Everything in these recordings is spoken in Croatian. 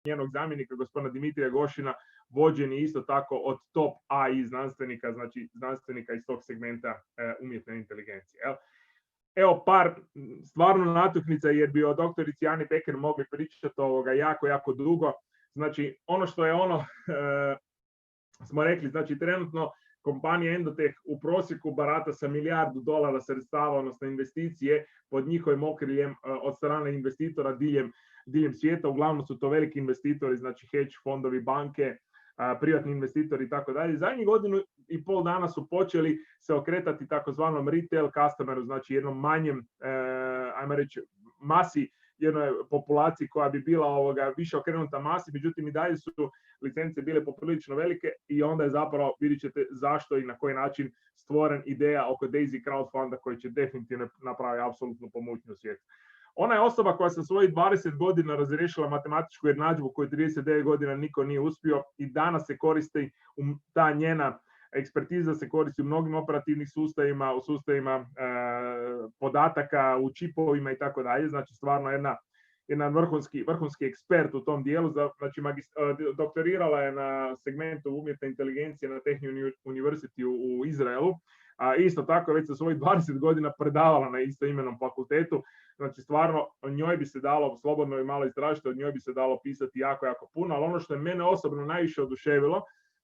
njenog zamjenika, gospodina Dimitrija Gošina, vođen je isto tako od top AI znanstvenika, znači znanstvenika iz tog segmenta umjetne inteligencije. Evo par stvarno natuknica, jer bi o doktorici Ani Becker mogli pričati jako, jako dugo. Znači, ono što je smo rekli, znači trenutno kompanija Endotech u prosjeku barata sa $1 milijardu sredstava, odnosno investicije pod njihovim okriljem od strane investitora diljem svijeta. Uglavnom su to veliki investitori, znači hedge fondovi, banke, privatni investitori i tako dalje. Zadnjih 1.5 dana su počeli se okretati takozvanom retail customeru, znači jednom manjem, ajmo reći, masi, jednoj populaciji koja bi bila više okrenuta masi, međutim i dalje su licence bile poprilično velike i onda je zapravo, vidjet ćete zašto i na koji način stvoren ideja oko Daisy crowdfunda koji će definitivno napraviti apsolutnu pomoćnu svijetu. Ona je osoba koja sa svojih 20 godina razriješila matematičku jednadžbu koju 39 godina niko nije uspio i danas se koristi, ta njena ekspertiza se koristi u mnogim operativnim sustavima, u sustavima podataka, u čipovima i tako dalje. Znači stvarno jedan vrhunski ekspert u tom dijelu. Znači doktorirala je na segmentu umjetne inteligencije na Technion University u Izraelu. A isto tako već sa svojih 20 godina predavala na istoimenom fakultetu. Znači stvarno njoj bi se dalo, slobodno i malo istražiti, od njoj bi se dalo pisati jako, jako puno, ali ono što je mene osobno najviše oduševilo,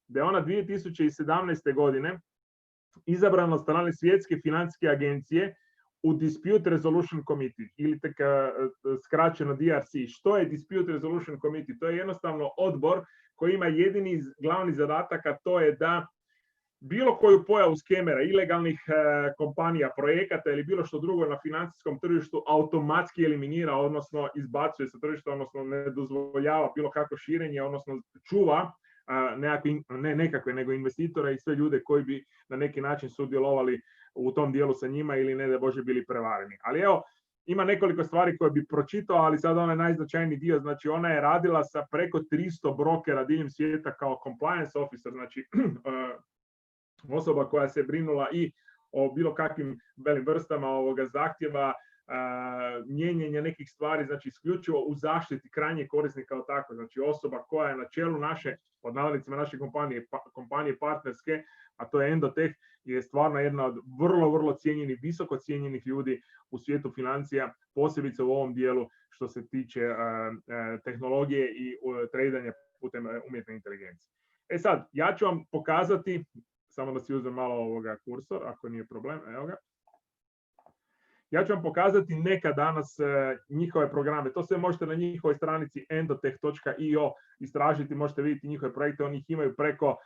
da je ona 2017. godine izabrana od strane Svjetske financijske agencije u Dispute Resolution Committee, ili tek skraćeno DRC. Što je Dispute Resolution Committee? To je jednostavno odbor koji ima jedini glavni zadatak, a to je da bilo koju pojavu skemera, ilegalnih kompanija, projekata ili bilo što drugo na financijskom tržištu automatski eliminira, odnosno izbacuje sa tržišta, odnosno ne dozvoljava bilo kakvo širenje, odnosno čuva nego investitora i sve ljude koji bi na neki način sudjelovali u tom dijelu sa njima ili ne da Bože bili prevareni. Ali evo, ima nekoliko stvari koje bi pročitao, ali sad onaj najznačajniji dio, znači ona je radila sa preko 300 brokera diljem svijeta kao compliance officer, znači osoba koja se brinula i o bilo kakvim vrstama zahtjeva, mijenjanja nekih stvari, znači isključivo u zaštiti krajnjeg korisnika kao tako. Znači osoba koja je na čelu naše, pod navodnicima naše kompanije partnerske, a to je Endotech, je stvarno jedna od vrlo, vrlo cijenjenih, visoko cijenjenih ljudi u svijetu financija, posebice u ovom dijelu što se tiče tehnologije i tradanja putem umjetne inteligencije. Sad, ja ću vam pokazati, samo da si uzem malo kursor, ako nije problem, evo ga. Ja ću vam pokazati neka danas njihove programe. To sve možete na njihovoj stranici endotech.io istražiti, možete vidjeti njihove projekte. Oni ih imaju preko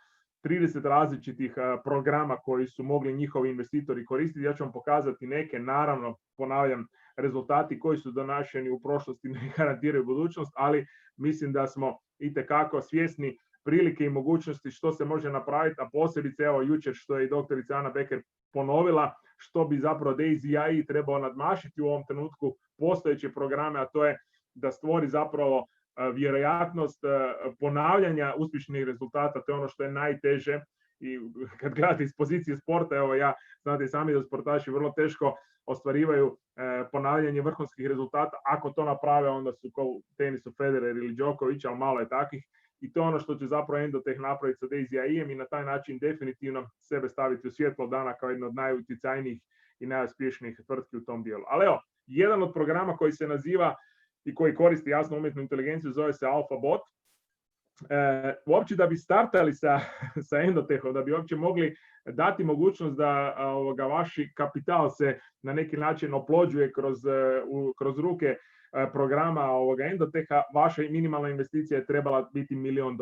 30 različitih programa koji su mogli njihovi investitori koristiti. Ja ću vam pokazati neke, naravno, ponavljam, rezultati koji su donašeni u prošlosti ne garantiraju budućnost, ali mislim da smo itekako svjesni prilike i mogućnosti što se može napraviti, a posebice evo jučer što je i doktorica Ana Becker ponovila, što bi zapravo Daisy AI trebao nadmašiti u ovom trenutku postojeće programe, a to je da stvori zapravo vjerojatnost ponavljanja uspješnih rezultata. To je ono što je najteže i kad gledate iz pozicije sporta, evo ja, znate sami da sportaši vrlo teško ostvarivaju ponavljanje vrhunskih rezultata. Ako to naprave, onda su kao u tenisu Federer ili Djokovic, ali malo je takvih. I to je ono što će zapravo Endotech napraviti sa Daisy AI-em i na taj način definitivno sebe staviti u svjetlo dana kao jedno od najutjecajnijih i najuspješnijih tvrtki u tom dijelu. Ali evo, jedan od programa koji se naziva i koji koristi jasno umjetnu inteligenciju zove se AlphaBot. Uopće da bi startali sa Endotechom, da bi uopće mogli dati mogućnost da vaši kapital se na neki način oplođuje kroz ruke programa Endotecha, vaša minimalna investicija je trebala biti $1 milion.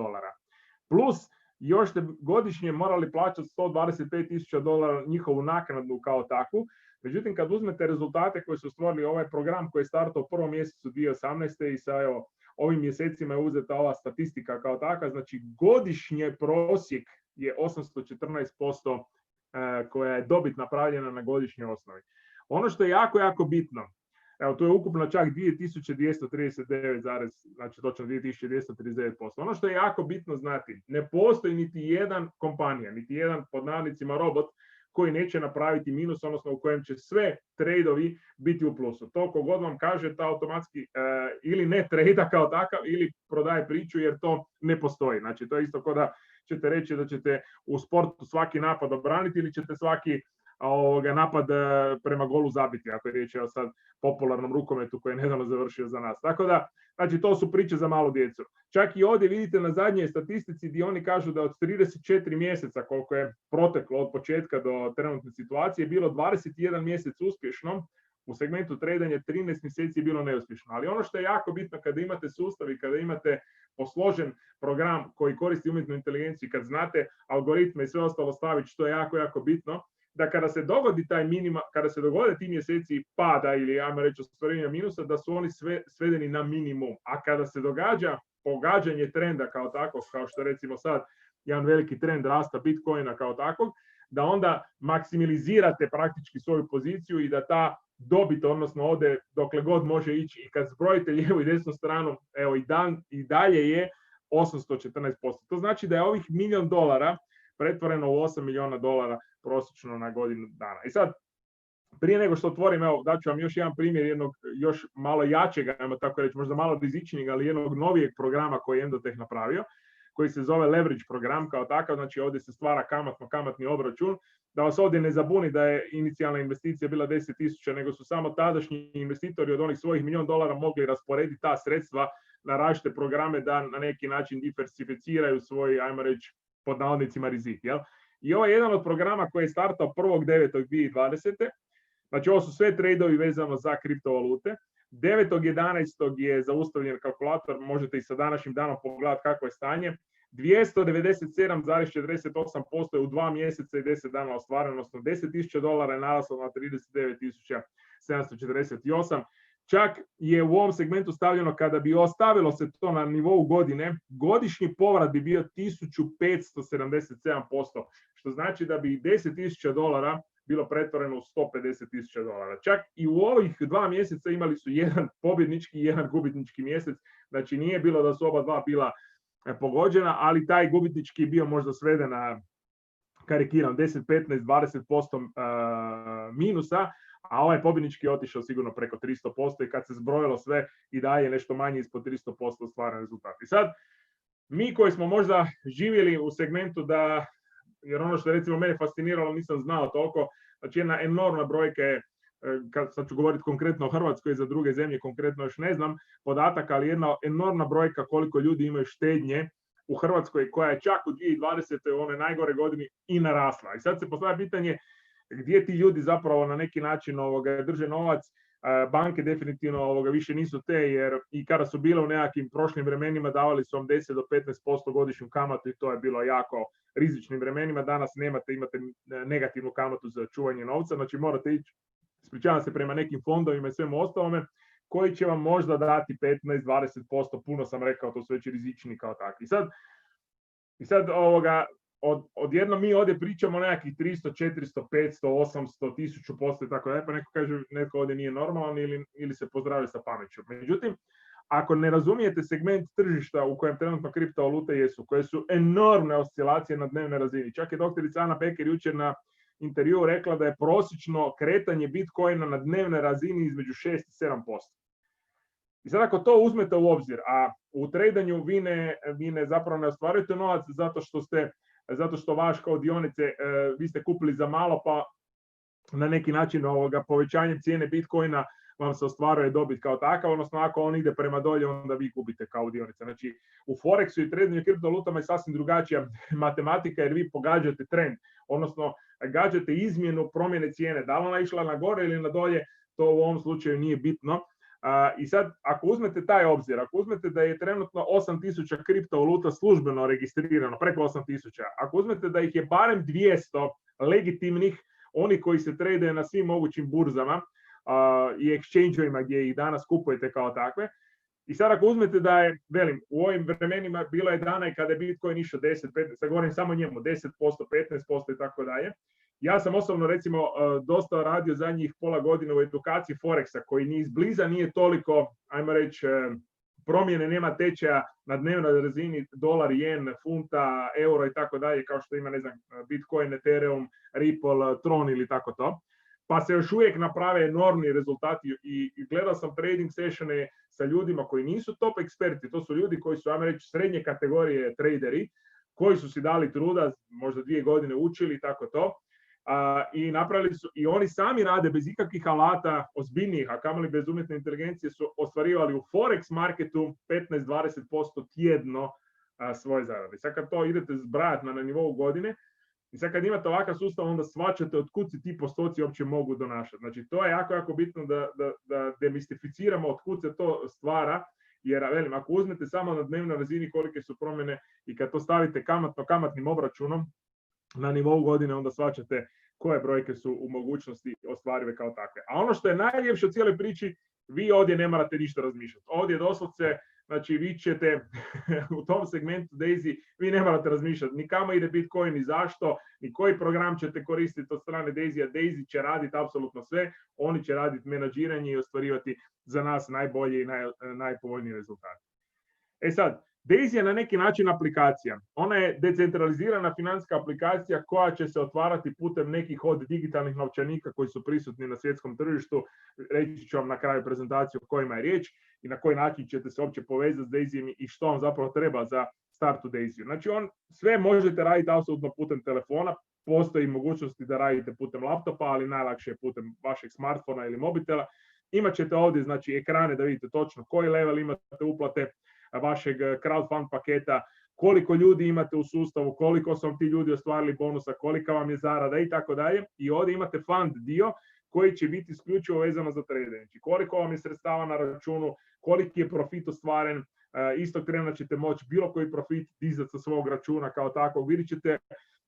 Plus, još ste godišnje morali plaćati $125,000 njihovu naknadu kao takvu. Međutim, kad uzmete rezultate koje su stvorili ovaj program koji je startao u prvom mjesecu 2018. i sa ovim mjesecima je uzeta ova statistika kao takva, znači godišnje prosjek je 814% koja je dobit napravljena na godišnjoj osnovi. Ono što je jako, jako bitno, evo, to je ukupno čak 2239, znači točno 2239%. Ono što je jako bitno znati, ne postoji niti jedan kompanija, niti jedan pod navodnicima robot koji neće napraviti minus, odnosno u kojem će sve tradeovi biti u plusu. To kogod vam kaže, ta automatski ili ne trada kao takav, ili prodaje priču, jer to ne postoji. Znači, to je isto kao da ćete reći da ćete u sportu svaki napad obraniti ili ćete svaki napad prema golu zabiti, ako je riječ o sad popularnom rukometu koji je nedavno završio za nas. Tako da, znači, to su priče za malu djecu. Čak i ovdje vidite na zadnjoj statistici gdje oni kažu da od 34 mjeseca koliko je proteklo od početka do trenutne situacije je bilo 21 mjesec uspješno, u segmentu tradanja 13 mjeseci je bilo neuspješno. Ali ono što je jako bitno kada imate sustav i kada imate posložen program koji koristi umjetnu inteligenciju, kad znate algoritme i sve ostalo staviti, što je jako, jako bitno, da kada se dogodi taj minima, kada se dogode ti mjeseci pada ili, ajmo reći, ostvarenja minusa, da su oni svedeni na minimum. A kada se događa pogađanje trenda kao takvog, kao što recimo sad jedan veliki trend rasta Bitcoina kao takvog, da onda maksimalizirate praktički svoju poziciju i da ta dobit, odnosno ode dokle god može ići. I kad zbrojite lijevu i desnu stranu, evo i dalje je 814%. To znači da je ovih $1 milion pretvoreno u $8 miliona prosječno na godinu dana. I sad, prije nego što otvorim, evo, daću vam još jedan primjer jednog još malo jačega, ajmo tako reći, možda malo rizičnijeg, ali jednog novijeg programa koji je Endotech napravio, koji se zove leverage program kao takav, znači ovdje se stvara kamatni obračun. Da vas ovdje ne zabuni da je inicijalna investicija bila 10.000, nego su samo tadašnji investitori od onih svojih $1 milion mogli rasporediti ta sredstva na različite programe da na neki način diversificiraju svoj, ajmo reći, pod navodnicima rizik. Jel? I ovo je jedan od programa koji je startao 1.9.2020. Znači ovo su sve tradeovi vezano za kriptovalute. 9.11. je zaustavljen kalkulator, možete i sa današnjim danom pogledati kako je stanje. 297,48% je u 2 mjeseca i 10 dana ostvareno, odnosno $10.000 je naraslo na 39.748. Čak je u ovom segmentu stavljeno, kada bi ostavilo se to na nivou godine, godišnji povrat bi bio 1577%, što znači da bi $10.000 bilo pretvoreno u $150.000. Čak i u ovih 2 mjeseca imali su jedan pobjednički i jedan gubitnički mjesec, znači nije bilo da su oba dva bila pogođena, ali taj gubitnički je bio možda sveden na, karikiram, 10, 15, 20% minusa, a ovaj pobjednički je otišao sigurno preko 300% i kad se zbrojilo sve i daje nešto manje ispod 300% stvaran rezultat. I sad, mi koji smo možda živjeli u segmentu da, jer ono što je recimo mene fasciniralo, nisam znao toliko, znači jedna enormna brojka je, sad ću govoriti konkretno o Hrvatskoj, za druge zemlje konkretno još ne znam podatak, ali jedna enormna brojka koliko ljudi imaju štednje u Hrvatskoj, koja je čak u 2020. u one najgore godini i narasla. I sad se postavlja pitanje gdje ti ljudi zapravo na neki način drže novac. Banke definitivno više nisu te, jer i kada su bile u nekakvim prošlim vremenima davali su vam 10 do 15% godišnju kamatu i to je bilo jako rizičnim vremenima. Danas imate negativnu kamatu za čuvanje novca, znači morate ići, ispričavam se, prema nekim fondovima i svemu ostalome, koji će vam možda dati 15-20%, puno sam rekao, to su već rizični kao takvi. I sad odjedno mi ovdje pričamo o nekakvih 300, 400, 500, 800, 1000% i tako da, pa neko kaže neko ovdje nije normalan ili se pozdravlja sa pameću. Međutim, ako ne razumijete segment tržišta u kojem trenutno kriptovalute jesu, koje su enormne oscilacije na dnevnoj razini, čak je doktorica Ana Becker jučer na intervju rekla da je prosječno kretanje Bitcoina na dnevnoj razini između 6 i 7%. I sad ako to uzmete u obzir, a u tradanju vi ne zapravo ne ostvarujete novac zato što vaš kao dionice vi ste kupili za malo, pa na neki način povećanjem cijene Bitcoina vam se ostvaruje dobit kao takav, odnosno ako on ide prema dolje, onda vi gubite kao dionice. Znači u Forexu i tradanju kriptovalutama je sasvim drugačija matematika, jer vi pogađate trend, odnosno gađate izmjenu promjene cijene. Da li ona išla na gore ili na dolje, to u ovom slučaju nije bitno. I sad, ako uzmete taj obzir, ako uzmete da je trenutno 8000 kriptovaluta službeno registrirano, preko 8000, ako uzmete da ih je barem 200 legitimnih, oni koji se tradaju na svim mogućim burzama i exchange-ovima gdje ih danas kupujete kao takve, i sad ako uzmete da je, velim, u ovim vremenima bilo je dana i kada je Bitcoin išao 10, 15, govorim samo njemu, 10%, 15% i tako dalje. Ja sam osobno recimo dosta radio zadnjih pola godine u edukaciji Forexa, koji ni izbliza nije toliko, ajmo reći, promjene nema tečaja na dnevnoj razini dolar, jen, funta, euro i tako dalje, kao što ima, ne znam, Bitcoin, Ethereum, Ripple, Tron ili tako to. Pa se još uvijek naprave enormni rezultati i gledao sam trading sessione sa ljudima koji nisu top eksperti, to su ljudi koji su, ajmo reći, srednje kategorije traderi, koji su si dali truda, možda 2 godine učili i tako to. I napravili su, i oni sami rade bez ikakvih alata ozbiljnijih, a kamoli bez umjetne inteligencije, su ostvarivali u Forex marketu 15-20% tjedno svoje zarade. Sad kad to idete zbrajati na nivou godine, i sad kad imate ovakav sustav, onda shvaćate od kud se ti postoci uopće mogu donašati. Znači, to je jako, jako bitno da demistificiramo od kud se to stvara, jer, velim, ako uzmete samo na dnevnoj razini kolike su promjene i kad to stavite kamatnim obračunom na nivou godine, onda shvaćate koje brojke su u mogućnosti ostvarive kao takve. A ono što je najljepše u cijeloj priči, vi ovdje ne morate ništa razmišljati. Ovdje doslovce, znači, vi ćete u tom segmentu Daisy, vi ne morate razmišljati ni kamo ide Bitcoin, ni zašto, ni koji program ćete koristiti od strane Daisy-a. Daisy će raditi apsolutno sve, oni će raditi menadžiranje i ostvarivati za nas najbolji i najpovoljniji rezultat. E sad, Daisy je na neki način aplikacija. Ona je decentralizirana financijska aplikacija koja će se otvarati putem nekih od digitalnih novčanika koji su prisutni na svjetskom tržištu. Reći ću vam na kraju prezentaciju o kojima je riječ i na koji način ćete se uopće povezati s Daisy i što vam zapravo treba za start u Daisy. Znači, sve možete raditi apsolutno putem telefona. Postoji mogućnosti da radite putem laptopa, ali najlakše je putem vašeg smartfona ili mobitela. Imat ćete ovdje, znači, ekrane da vidite točno koji level imate uplate vašeg crowdfund paketa, koliko ljudi imate u sustavu, koliko su vam ti ljudi ostvarili bonusa, kolika vam je zarada i tako dalje. I ovdje imate fund dio koji će biti isključivo vezano za trading. Znači, koliko vam je sredstava na računu, koliki je profit ostvaren, istog trena ćete moći bilo koji profit dizati sa svog računa kao takvog. Vidjet ćete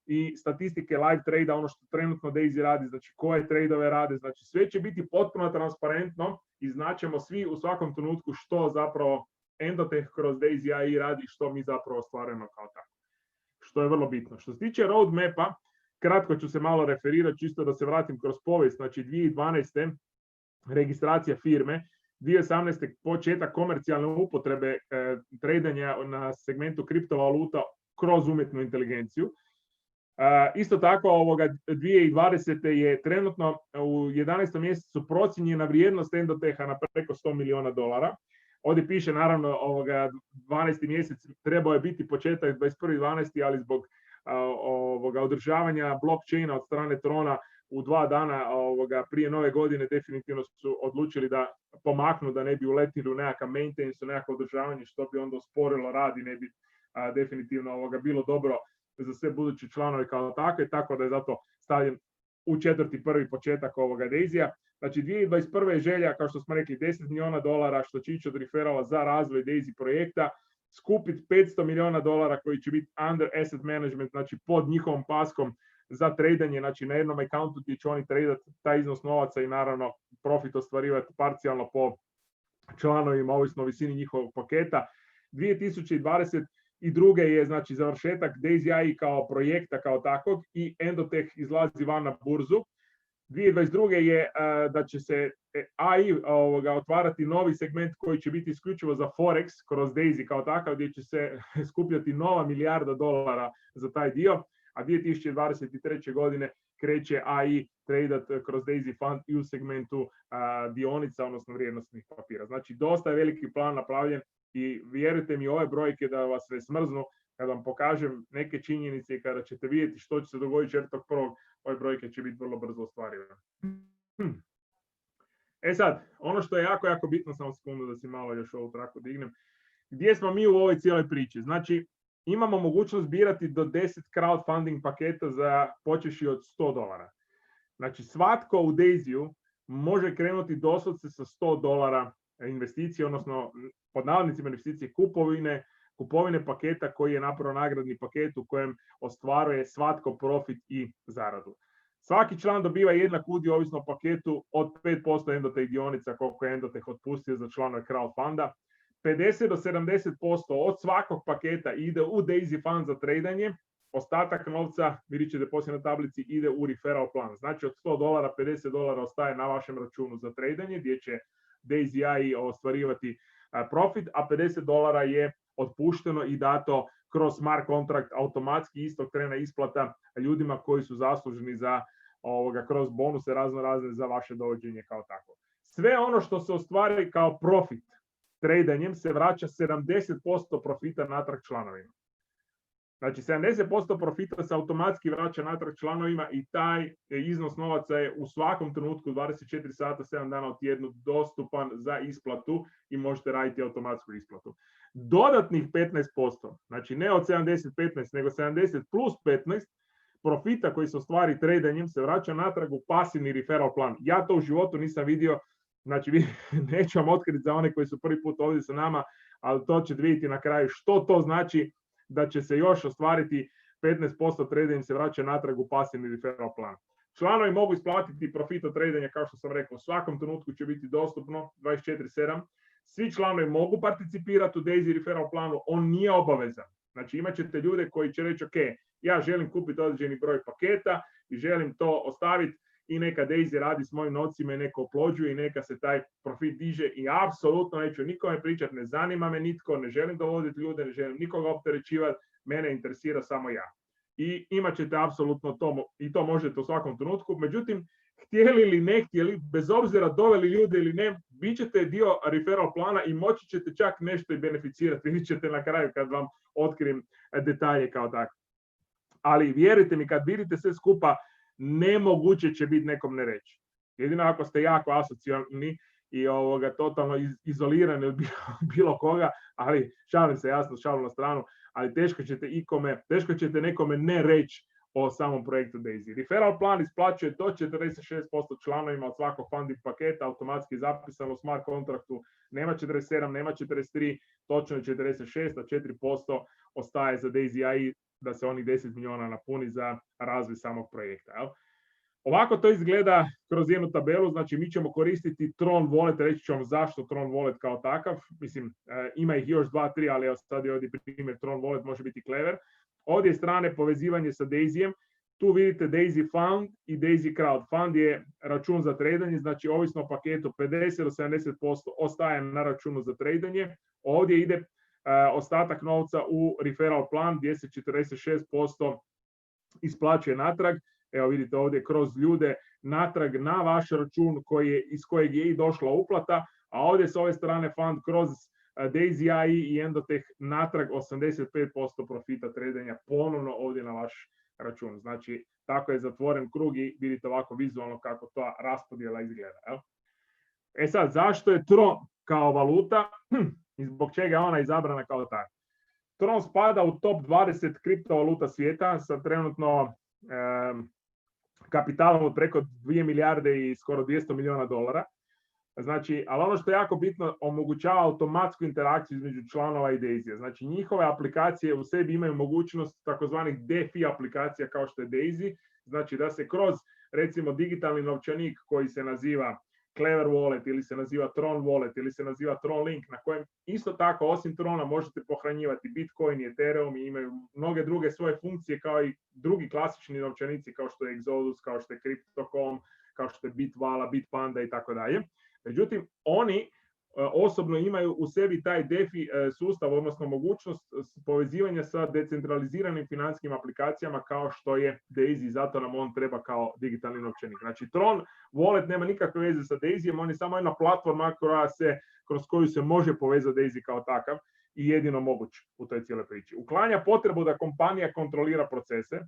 i statistike live trade, ono što trenutno Daisy radi, znači koje tradeove rade, znači sve će biti potpuno transparentno i znaćemo svi u svakom trenutku što zapravo Endotech kroz Daisy AI radi, što mi zapravo ostvarujemo kao tako. Što je vrlo bitno. Što se tiče roadmapa, kratko ću se malo referirati, čisto da se vratim kroz povijest. Znači 2012. registracija firme, 2018. početak komercijalne upotrebe tradanja na segmentu kriptovaluta kroz umjetnu inteligenciju. Isto tako 2020. je trenutno u 11. mjesecu procijenjena vrijednost Endotecha na preko $100 milijuna. Ovdje piše, naravno, 12. mjesec trebao je biti početak 21.12. ali zbog održavanja blockchaina od strane Trona u 2 dana prije nove godine definitivno su odlučili da pomaknu, da ne bi uletili u nekakav maintenance, u nekakvo održavanje, što bi onda usporilo rad i ne bi definitivno bilo dobro za sve buduće članove kao takve, tako da je zato stavljen u 4.1. početak Daisy-a. Znači 2021. je želja, kao što smo rekli, $10 milijuna što će ići od referala za razvoj Daisy projekta, skupiti $500 milijuna koji će biti under asset management, znači pod njihovom paskom za tradanje, znači na jednom accountu gdje će oni tradati taj iznos novaca i naravno profit ostvarivati parcijalno po članovima, ovisno o visini njihovog paketa. 2022. je, znači, završetak Daisy AI kao projekta kao takvog i Endotech izlazi van na burzu. 2022. je da će se AI otvarati novi segment koji će biti isključivo za Forex kroz Daisy kao takav, gdje će se skupljati nova $1 milijarda za taj dio, a 2023. godine kreće AI tradat kroz Daisy Fund i u segmentu dionica, odnosno vrijednosnih papira. Znači, dosta je veliki plan napravljen i vjerujte mi, ove brojke da vas ne smrznu, kad vam pokažem neke činjenice i kada ćete vidjeti što će se dogoditi 4.1. ove brojke će biti vrlo brzo ostvarive. E sad, ono što je jako, jako bitno, samo sekundu da si malo još ovu traku dignem, gdje smo mi u ovoj cijeloj priči? Znači, imamo mogućnost birati do 10 crowdfunding paketa za počeši od $100. Znači, svatko u Daisy-u može krenuti doslovce sa $100 investicije, odnosno pod navodnicima investicije kupovine paketa koji je napravo nagradni paket u kojem ostvaruje svatko profit i zaradu. Svaki član dobiva jednak udio ovisno o paketu od 5% Endotech dionica koliko je Endotech otpustio za članove crowdfunda. 50 do 70% od svakog paketa ide u Daisy Fund za tradanje, ostatak novca, vidjet ćete poslije na tablici, ide u referral plan. Znači od $100, $50 ostaje na vašem računu za tradanje, gdje će Daisy AI ostvarivati profit, a $50 je otpušteno i dato kroz smart kontrakt automatski istog trena isplata ljudima koji su zasluženi za kroz bonuse razne za vaše dovođenje kao tako. Sve ono što se ostvari kao profit tradanjem se vraća 70% profita natrag članovima. Znači 70% profita se automatski vraća natrag članovima i taj iznos novaca je u svakom trenutku 24 sata, 7 dana u tjednu dostupan za isplatu i možete raditi automatsku isplatu. Dodatnih 15%, znači ne od 70-15, nego 70 plus 15, profita koji se ostvari tradanjem se vraća natrag u pasivni referral plan. Ja to u životu nisam vidio, znači neću vam otkriti za one koji su prvi put ovdje sa nama, ali to ćete vidjeti na kraju što to znači da će se još ostvariti 15% tradanjem se vraća natrag u pasivni referral plan. Članovi mogu isplatiti profit od tradanja, kao što sam rekao, u svakom trenutku će biti dostupno 24/7. Svi članovi mogu participirati u Daisy referral planu, on nije obavezan. Znači imat ćete ljude koji će reći ok, ja želim kupiti određeni broj paketa i želim to ostaviti i neka Daisy radi s mojim novcima i neka oplođuje i neka se taj profit diže i apsolutno neću nikome pričati, ne zanima me nitko, ne želim dovoditi ljude, ne želim nikoga opterećivati, mene interesira samo ja. I imat ćete apsolutno to i to možete u svakom trenutku. Međutim, htjeli ili ne htjeli, bez obzira doveli ljude ili ne, bit ćete dio referral plana i moći ćete čak nešto i beneficirati. Vidjet ćete na kraju kad vam otkrijem detalje kao tako. Ali vjerujte mi, kad vidite sve skupa, nemoguće će biti nekom ne reći. Jedino ako ste jako asocijalni i totalno izolirani od bilo koga, ali šalim se, jasno, šalim na stranu, ali teško ćete nekome ne reći o samom projektu Daisy. Referral plan isplaćuje do 46% članovima od svakog funding paketa, automatski zapisano u smart kontraktu, nema 47, nema 43, točno je 46, a 4% ostaje za Daisy AI da se onih 10 milijuna napuni za razvoj samog projekta. Jel? Ovako to izgleda kroz jednu tabelu, znači mi ćemo koristiti Tron Wallet, reći ću vam zašto Tron Wallet kao takav, mislim ima ih još 2-3, ali sad je ovdje primjer Tron Wallet, može biti Clever. Ovdje je strane povezivanje sa Daisyjem, tu vidite Daisy Fund i Daisy Crowd. Fund je račun za tradanje, znači ovisno o paketu 50 do 70% ostaje na računu za tradanje. Ovdje ide ostatak novca u referral plan gdje se 46% isplaćuje natrag. Evo vidite ovdje kroz ljude natrag na vaš račun iz kojeg je i došla uplata, a ovdje s ove strane fund kroz Daisy AI i Endotech natrag 85% profita tradanja ponovno ovdje na vaš račun. Znači tako je zatvoren krug i vidite ovako vizualno kako ta raspodjela izgleda. E sad, zašto je Tron kao valuta i zbog čega je ona izabrana kao takva? Tron spada u top 20 kriptovaluta svijeta sa trenutno kapitalom od preko 2 milijarde i skoro 200 milijuna dolara. Znači, ali ono što je jako bitno, omogućava automatsku interakciju između članova i Daisy. Znači, njihove aplikacije u sebi imaju mogućnost takozvanih DeFi aplikacija kao što je Daisy. Znači, da se kroz, recimo, digitalni novčanik koji se naziva Clever Wallet ili se naziva Tron Wallet ili se naziva Tron Link, na kojem isto tako, osim Trona, možete pohranjivati Bitcoin i Ethereum i imaju mnoge druge svoje funkcije kao i drugi klasični novčanici kao što je Exodus, kao što je Crypto.com, kao što je Bitvala, Bitpanda i tako dalje. Međutim, oni osobno imaju u sebi taj DeFi sustav, odnosno mogućnost povezivanja sa decentraliziranim financijskim aplikacijama kao što je Daisy, zato nam on treba kao digitalni novčanik. Znači, Tron Wallet nema nikakve veze sa Daisyjem, on je samo jedna platforma kroz koju se može povezati Daisy kao takav i jedino moguć u toj cijeloj priči. Uklanja potrebu da kompanija kontrolira procese,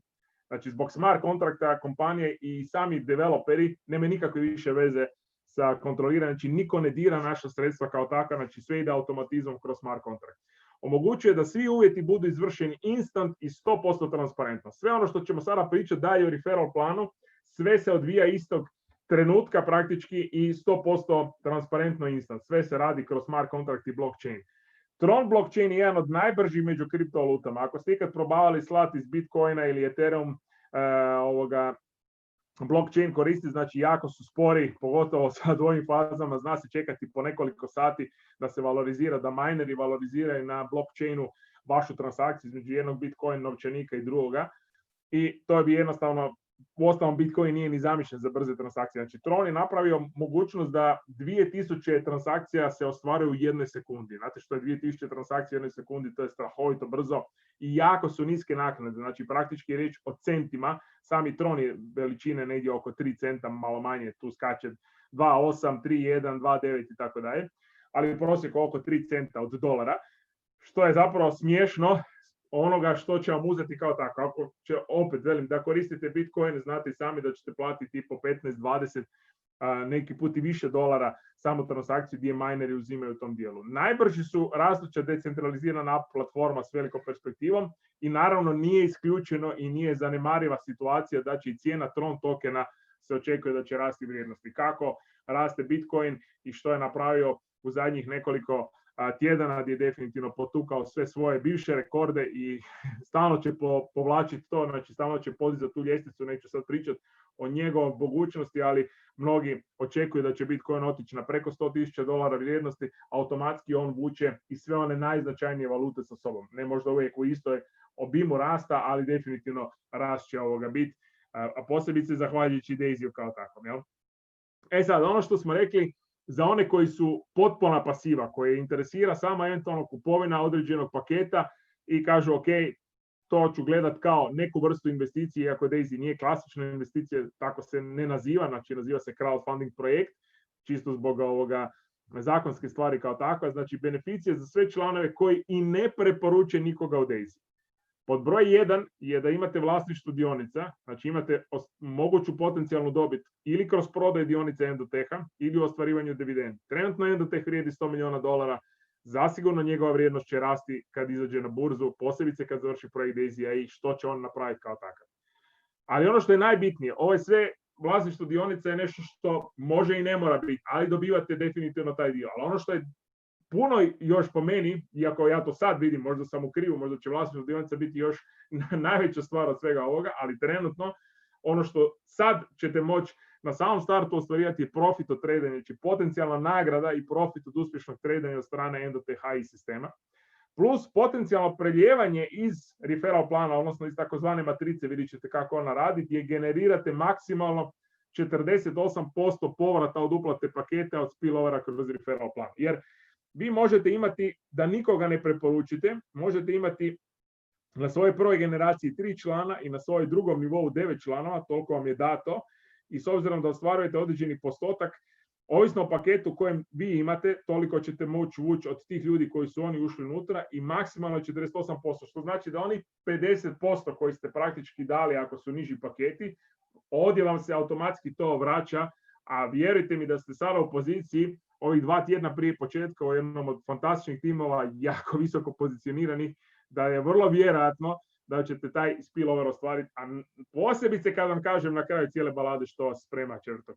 znači zbog smart kontrakta kompanije i sami developeri nema nikakve više veze sa kontroliranjem, znači niko ne dira naša sredstva kao taka, znači sve ide automatizmom kroz smart kontrakt. Omogućuje da svi uvjeti budu izvršeni instant i 100% transparentno. Sve ono što ćemo sada pričati dalje o referral planu, sve se odvija istog trenutka praktički i 100% transparentno instant. Sve se radi kroz smart kontrakt i blockchain. Tron blockchain je jedan od najbržih među kriptovalutama. Ako ste ikad probavali slati iz Bitcoina ili Ethereum blockchain koristi, znači jako su spori, pogotovo sad u ovim fazama, zna se čekati po nekoliko sati da se valorizira, da mineri valoriziraju na blockchainu vašu transakciju između jednog Bitcoin novčanika i drugoga. I to bi jednostavno uostalom Bitcoin nije ni zamišljen za brze transakcije. Znači Tron je napravio mogućnost da 2000 transakcija se ostvaruje u jednoj sekundi. Znate što je 2000 transakcija u jednoj sekundi, to je strahovito brzo i jako su niske naknade. Znači praktički je riječ o centima. Sami Tron je veličine negdje oko 3 centa, malo manje, tu skače 2,8, 3,1, 2,9 i tako dalje. Ali prosjek oko 3 centa od dolara, što je zapravo smiješno onoga što će vam uzeti kao tako. Ako će, opet velim, da koristite Bitcoin, znate i sami da ćete platiti po 15, 20, neki put i više dolara samo transakciju gdje mineri uzimaju u tom dijelu. Najbrži su rastuća decentralizirana platforma s velikom perspektivom i naravno nije isključeno i nije zanemariva situacija da će i cijena Tron tokena se očekuje da će rasti vrijednosti. Kako raste Bitcoin i što je napravio u zadnjih nekoliko tjedana gdje je definitivno potukao sve svoje bivše rekorde i stalno će povlačiti to, znači stalno će podizati tu ljestvicu, neću sad pričati o njegovoj mogućnosti, ali mnogi očekuju da će Bitcoin otići na preko $100,000 vrijednosti, automatski on vuče i sve one najznačajnije valute sa sobom. Ne možda uvijek u istoj obimu rasta, ali definitivno rast će ovoga biti, a posebice zahvaljujući Daisy kao takvom. Jel? E sad, ono što smo rekli, za one koji su potpuna pasiva, koje interesira samo eventualno kupovina određenog paketa i kažu ok, to ću gledat kao neku vrstu investicije, iako Daisy nije klasična investicija, tako se ne naziva, znači naziva se crowdfunding projekt, čisto zbog ovoga zakonske stvari kao takva, znači beneficije za sve članove koji i ne preporuče nikoga u Daisy. Pod broj 1 je da imate vlasništvo dionica, znači imate moguću potencijalnu dobit ili kroz prodaj dionice Endotecha ili u ostvarivanju dividendi. Trenutno Endotech vrijedi $100 milijuna, zasigurno njegova vrijednost će rasti kad izađe na burzu, posebice kad završi projekt Daisy i što će on napraviti kao takav. Ali ono što je najbitnije, ovo je sve vlasništvo dionica je nešto što može i ne mora biti, ali dobivate definitivno taj dio. Ali ono što je puno još po meni, iako ja to sad vidim, možda sam u krivu, možda će vlasništvo dionica biti još najveća stvar od svega ovoga, ali trenutno ono što sad ćete moći na samom startu ostvarivati je profit od tradanja, znači potencijalna nagrada i profit od uspješnog tradanja od strane Endotecha i sistema, plus potencijalno preljevanje iz referral plana, odnosno iz takozvane matrice, vidjet ćete kako ona radi, gdje generirate maksimalno 48% povrata od uplate paketa od spillovera kroz referral plan. Jer vi možete imati, da nikoga ne preporučite, možete imati na svojoj prvoj generaciji 3 člana i na svojoj drugom nivou 9 članova, toliko vam je dato, i s obzirom da ostvarujete određeni postotak, ovisno o paketu kojem vi imate, toliko ćete moći vući od tih ljudi koji su oni ušli unutra i maksimalno 48%, što znači da oni 50% koji ste praktički dali ako su niži paketi, ovdje vam se automatski to vraća, a vjerujte mi da ste sada u poziciji ovih 2 tjedna prije početka u jednom od fantastičnih timova, jako visoko pozicioniranih, da je vrlo vjerojatno da ćete taj spillover ostvariti, a posebice kad vam kažem na kraju cijele balade što vas sprema 4.1.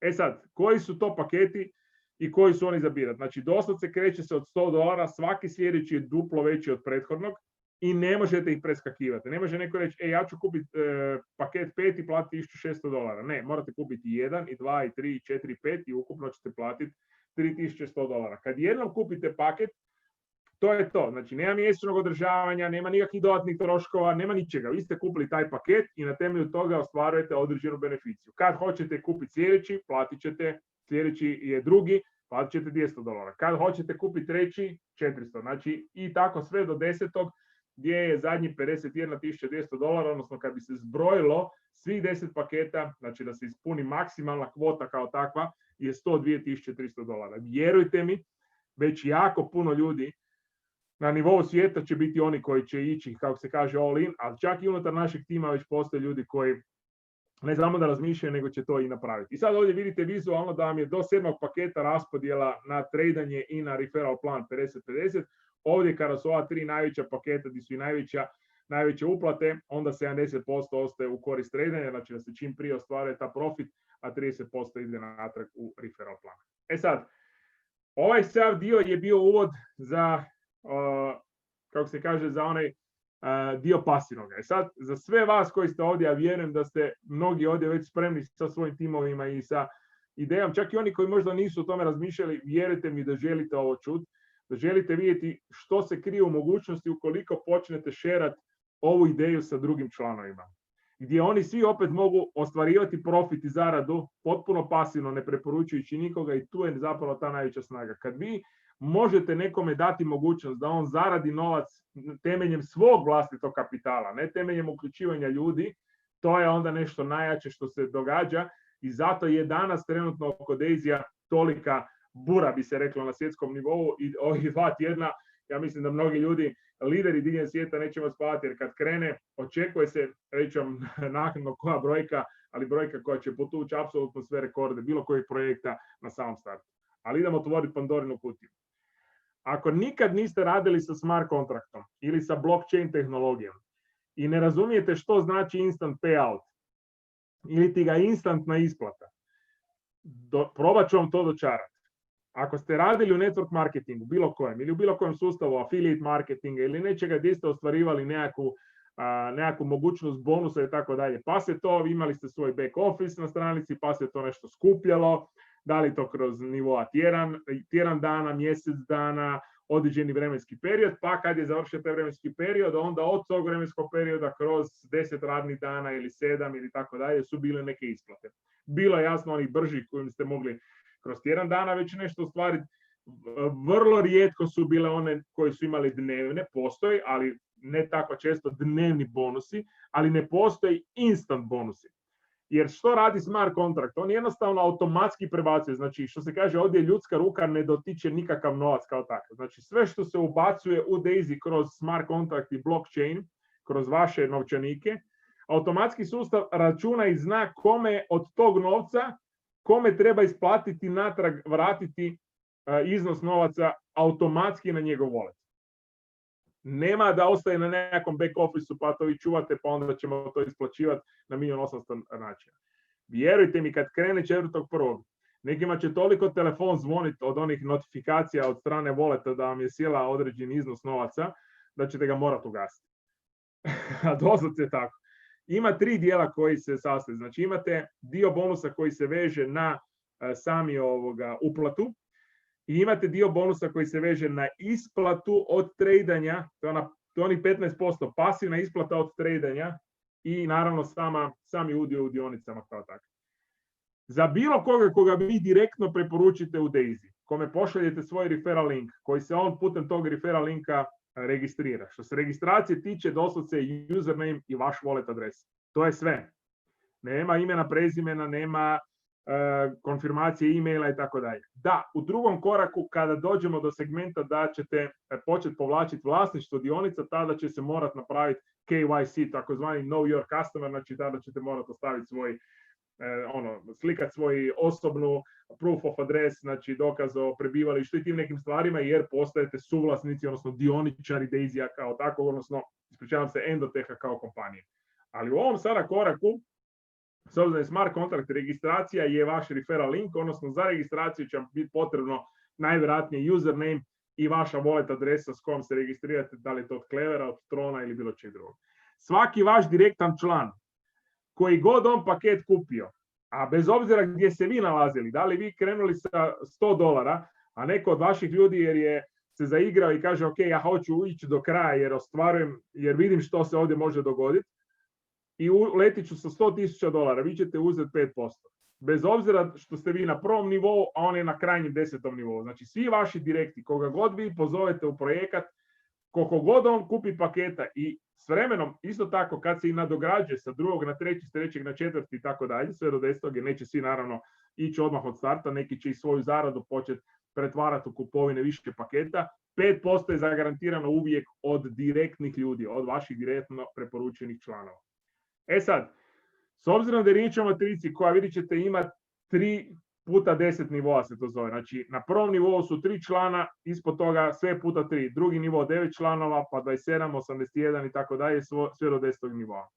E sad, koji su to paketi i koji su oni za birat? Znači, doslovce kreće se od $100, svaki sljedeći je duplo veći od prethodnog i ne možete ih preskakivati. Ne može neko reći, ja ću kupiti paket 5 i platiti $1.600. Ne, morate kupiti 1, i 2, i 3, i 4, i 5 i ukupno ćete platiti $3.100. Kad jednom kupite paket, to je to. Znači, nema mjesečnog održavanja, nema nikakvih dodatnih troškova, nema ničega. Vi ste kupili taj paket i na temelju toga ostvarujete određenu beneficiju. Kad hoćete kupiti sljedeći, platit ćete, sljedeći je drugi, platit ćete $200. Kad hoćete kupiti treći, 400. Znači, i tako sve do 10. gdje je zadnji $51.200, odnosno kad bi se zbrojilo svih 10 paketa, znači da se ispuni maksimalna kvota kao takva, je $102.300. Vjerujte mi, već jako puno ljudi na nivou svijeta će biti oni koji će ići, kako se kaže, all in, ali čak i unutar našeg tima već postoje ljudi koji ne samo da razmišljaju, nego će to i napraviti. I sad ovdje vidite vizualno da vam je do 7. paketa raspodjela na tradanje i na referral plan 50-50. Ovdje kada su ova 3 najveća paketa gdje su i najveće uplate, onda 70% ostaje u korist tradanja, znači da se čim prije ostvaruje ta profit, a 30% ide natrag u referral plan. E sad, ovaj sav dio je bio uvod za, kako se kaže, za onaj dio pasivnoga. E sad, za sve vas koji ste ovdje, ja vjerujem da ste mnogi ovdje već spremni sa svojim timovima i sa idejom, čak i oni koji možda nisu o tome razmišljali, vjerujte mi da želite ovo čuti, da želite vidjeti što se krije u mogućnosti ukoliko počnete šerati ovu ideju sa drugim članovima. gdje oni svi opet mogu ostvarivati profit i zaradu potpuno pasivno, ne preporučujući nikoga, i tu je zapravo ta najveća snaga. Kad vi možete nekome dati mogućnost da on zaradi novac temeljem svog vlastitog kapitala, ne temeljem uključivanja ljudi, to je onda nešto najjače što se događa, i zato je danas trenutno oko Daisy-a tolika bura, bi se reklo, na svjetskom nivou, i ovih 2 tjedna ja mislim da mnogi ljudi, lideri diljem svijeta, nećemo spavati, jer kad krene, očekuje se, reći vam naknadno koja brojka, ali brojka koja će potući apsolutno sve rekorde bilo kojeg projekta na samom startu. Ali idemo otvoriti Pandorinu kutiju. Ako nikad niste radili sa smart kontraktom ili sa blockchain tehnologijom i ne razumijete što znači instant payout ili ti ga instantna isplata, probat ću vam to dočarati. Ako ste radili u network marketingu, bilo kojem, ili u bilo kojem sustavu affiliate marketinga ili nečega gdje ste ostvarivali nekakvu mogućnost bonusa i tako dalje, pa se to, imali ste svoj back office na stranici, pa se to nešto skupljalo, da li to kroz nivoa tjedan dana, mjesec dana, određeni vremenski period, pa kad je završio taj vremenski period, onda od tog vremenskog perioda kroz 10 radnih dana ili 7 ili tako dalje su bile neke isplate. Bilo je jasno onih bržih kojim ste mogli kroz tjedan dana već nešto ostvariti. Vrlo rijetko su bile one koji su imali dnevne, postoji, ali ne tako često dnevni bonusi, ali ne postoji instant bonusi. Jer što radi smart contract? On jednostavno automatski prebacuje. Znači, što se kaže, ovdje ljudska ruka ne dotiče nikakav novac kao takav. Znači, sve što se ubacuje u Daisy kroz smart contract i blockchain, kroz vaše novčanike, automatski sustav računa i zna kome od tog novca, kome treba isplatiti natrag, vratiti iznos novaca automatski na njegov wallet. Nema da ostaje na nekakvom back office-u pa to vi čuvate pa onda ćemo to isplaćivati na 1.800.000 načina. Vjerujte mi, kad krene 4.1. nekima će toliko telefon zvoniti od onih notifikacija od strane walleta da vam je sjela određeni iznos novaca da ćete ga morati ugasiti. A doslovce tako. Ima 3 dijela koji se sastoje. Znači imate dio bonusa koji se veže na sami uplatu i imate dio bonusa koji se veže na isplatu od tradanja, to je onih 15%, pasivna isplata od tradanja i naravno sami udio u dionicama kao tako. Za bilo koga vi direktno preporučite u Daisy, kome pošaljete svoj referral link, koji se on putem tog referral linka registrira. Što se registracije tiče, doslovce username i vaš wallet adres. To je sve. Nema imena, prezimena, nema konfirmacije e-maila i tako dalje. Da, u drugom koraku, kada dođemo do segmenta da ćete početi povlačiti vlasništvo dionica, tada će se morati napraviti KYC, takozvani Know Your Customer, znači tada ćete morati ostaviti svoj slikati svoj osobnu proof of address, znači dokaz o prebivalištu i tim nekim stvarima, jer postajete suvlasnici, odnosno dioničari Daisy-a kao takvog, odnosno, ispričavam se, Endotecha kao kompanije. Ali u ovom sada koraku, s obzirom da je smart contract registracija je vaš referral link, odnosno za registraciju će vam biti potrebno najvjerojatnije username i vaša wallet adresa s kojom se registrirate, da li je to od Clevera, od Trona ili bilo čeg drugog. Svaki vaš direktan član koji god on paket kupio, a bez obzira gdje se vi nalazili, da li vi krenuli sa $100, a neko od vaših ljudi jer je se zaigrao i kaže ok, ja hoću ići do kraja jer ostvarujem, jer vidim što se ovdje može dogoditi i letit ću sa $100,000, vi ćete uzeti 5%. Bez obzira što ste vi na prvom nivou, a on je na krajnjem 10. nivou. Znači svi vaši direkti, koga god vi pozovete u projekat, koliko god on kupi paketa i s vremenom, isto tako kad se i nadograđuje sa 2. na 3., s 3. na 4. i tako dalje, sve do 10. jer neće svi naravno ići odmah od starta, neki će i svoju zaradu početi pretvarati u kupovine više paketa. 5% je zagarantirano uvijek od direktnih ljudi, od vaših direktno preporučenih članova. E sad, s obzirom da je riječ o matrici koja vidit ćete ima 3 puta 10 nivoa se to zove. Znači na prvom nivou su 3 člana, ispod toga sve puta 3. Drugi nivo 9 članova, pa 27, 81 i tako dalje, sve do 10. nivoa.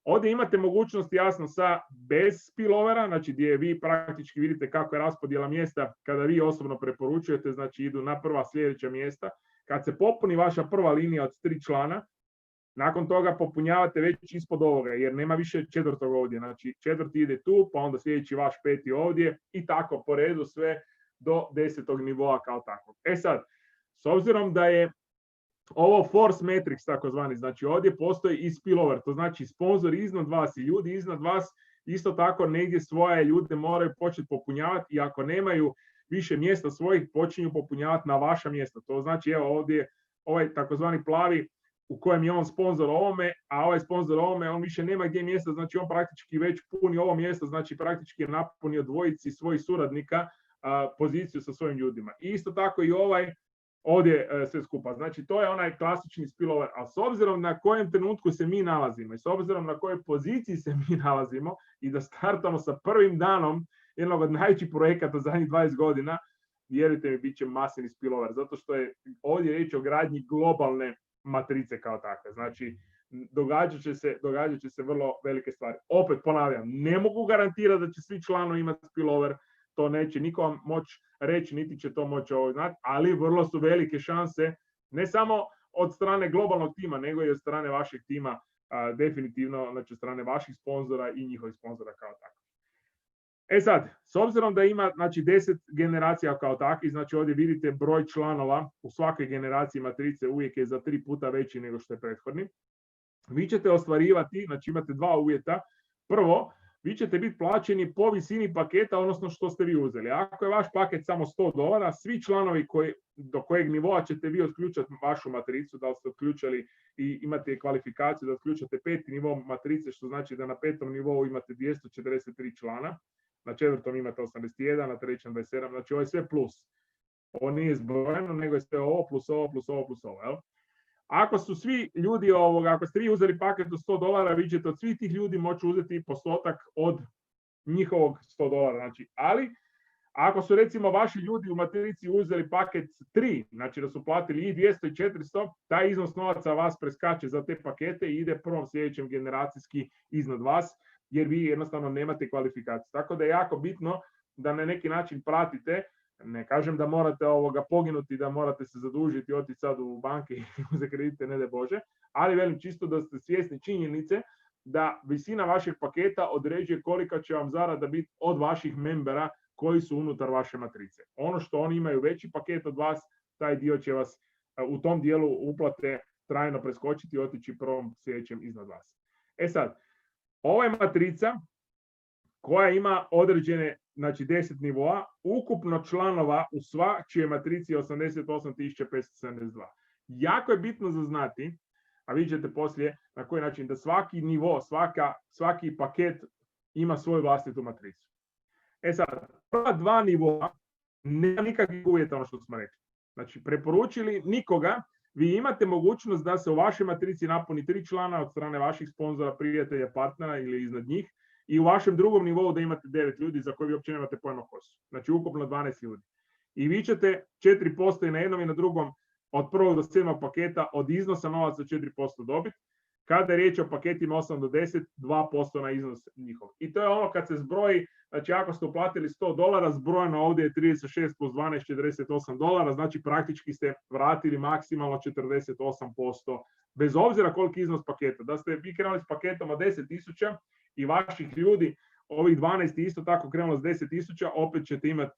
Ovdje imate mogućnost jasno sa bez spillovera, znači gdje vi praktički vidite kako je raspodjela mjesta kada vi osobno preporučujete, znači idu na prva sljedeća mjesta. Kad se popuni vaša prva linija od 3 člana, nakon toga popunjavate već ispod ovoga, jer nema više 4. ovdje. Znači 4. ide tu, pa onda sljedeći vaš 5. ovdje i tako po redu sve do 10. nivoa kao tako. E sad, s obzirom da je ovo force matrix takozvani, znači ovdje postoji i spillover, to znači sponzori iznad vas i ljudi iznad vas isto tako negdje svoje ljude moraju početi popunjavati i ako nemaju više mjesta svojih, počinju popunjavati na vaša mjesta. To znači, evo ovdje ovaj takozvani plavi u kojem je on sponzor ovome, a ovaj sponzor ovome, on više nema gdje mjesta, znači on praktički već puni ovo mjesto, znači praktički je napunio dvojici svojih suradnika poziciju sa svojim ljudima. I isto tako i ovaj ovdje sve skupa. Znači to je onaj klasični spillover, a s obzirom na kojem trenutku se mi nalazimo i s obzirom na kojoj poziciji se mi nalazimo i da startamo sa prvim danom jednog od najvećih projekata zadnjih 20 godina, vjerujte mi, bit će masivni spillover, zato što je ovdje riječ o gradnji globalne matrice kao takve. Znači, događat će se vrlo velike stvari. Opet ponavljam, ne mogu garantirati da će svi članovi imati spillover, to neće niko moći reći, niti će to moći znati, ali vrlo su velike šanse, ne samo od strane globalnog tima, nego i od strane vašeg tima, definitivno, znači od strane vaših sponzora i njihovih sponzora kao tako. E sad, s obzirom da ima znači 10 generacija kao takvih, znači ovdje vidite broj članova u svakoj generaciji matrice uvijek je za 3 puta veći nego što je prethodni. Vi ćete ostvarivati, znači imate dva uvjeta. Prvo, vi ćete biti plaćeni po visini paketa, odnosno što ste vi uzeli. Ako je vaš paket samo $100, svi članovi do kojeg nivoa ćete vi otključati vašu matricu, da li ste otključali i imate kvalifikaciju da otključate 5. nivo matrice, što znači da na 5. nivou imate 243 člana, na 4. imate 81, na 3. 27, znači ovo je sve plus. Ovo nije zbrojeno, nego je sve ovo plus ovo plus ovo plus ovo. Jel? Ako su svi ljudi ako ste vi uzeli paket od $100, vi ćete od svih tih ljudi moći uzeti postotak od njihovog $100. Znači, ali ako su recimo vaši ljudi u matrici uzeli paket 3, znači da su platili i 200 i 400, taj iznos novaca vas preskače za te pakete i ide prvom sljedećem generacijski iznad vas, jer vi jednostavno nemate kvalifikaciju. Tako da je jako bitno da na neki način pratite. Ne kažem da morate poginuti, da morate se zadužiti, otići sad u banke i uzeti kredite, ne daj Bože, ali velim čisto da ste svjesni činjenice da visina vašeg paketa određuje kolika će vam zarada biti od vaših membera koji su unutar vaše matrice. Ono što oni imaju veći paket od vas, taj dio će vas u tom dijelu uplate trajno preskočiti i otići prvom sljedećem iznad vas. E sad, ova je matrica koja ima određene, znači 10 nivoa, ukupno članova u čijoj matrici je 88.572. Jako je bitno za znati, a vidjet ćete poslije na koji način, da svaki nivo, svaki paket ima svoju vlastitu matricu. E sad, prva dva nivoa nema nikakvih uvjeta, ono što smo rekli. Znači, preporučili nikoga, vi imate mogućnost da se u vašoj matrici napuni 3 člana od strane vaših sponzora, prijatelja, partnera ili iznad njih, i u vašem drugom nivou da imate 9 ljudi za koje vi uopće nemate pojma ko su. Znači ukupno 12 ljudi. I vi ćete 4% i na jednom i na drugom od 1. do 7. paketa od iznosa novaca 4% dobiti. Kada je riječ o paketima 8 do 10, 2% na iznos njihov. I to je ono kad se zbroji, znači ako ste uplatili $100, zbrojeno ovdje je 36 plus 12, $48, znači praktički ste vratili maksimalno 48%, bez obzira koliki iznos paketa. Da ste vi krenuli s paketom od 10.000 i vaših ljudi, ovih 12 isto tako krenulo s 10.000, opet ćete imati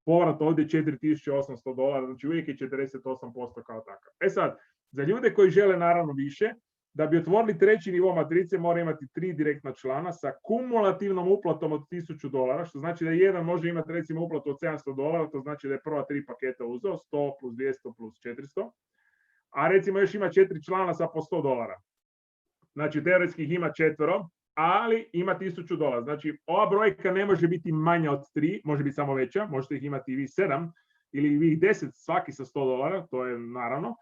povrat ovdje $4.800, znači uvijek je 48% kao takav. E sad, za ljude koji žele naravno više, da bi otvorili 3. nivo matrice mora imati 3 direktna člana sa kumulativnom uplatom od $1.000, što znači da jedan može imati recimo uplatu od $700, to znači da je prva 3 paketa uzeo, 100 plus 200 plus 400, a recimo još ima 4 člana sa po $100. Znači teoretski ih ima 4, ali ima $1.000. Znači ova brojka ne može biti manja od 3, može biti samo veća, možete ih imati i vi 7 ili vi 10, svaki sa $100, to je naravno.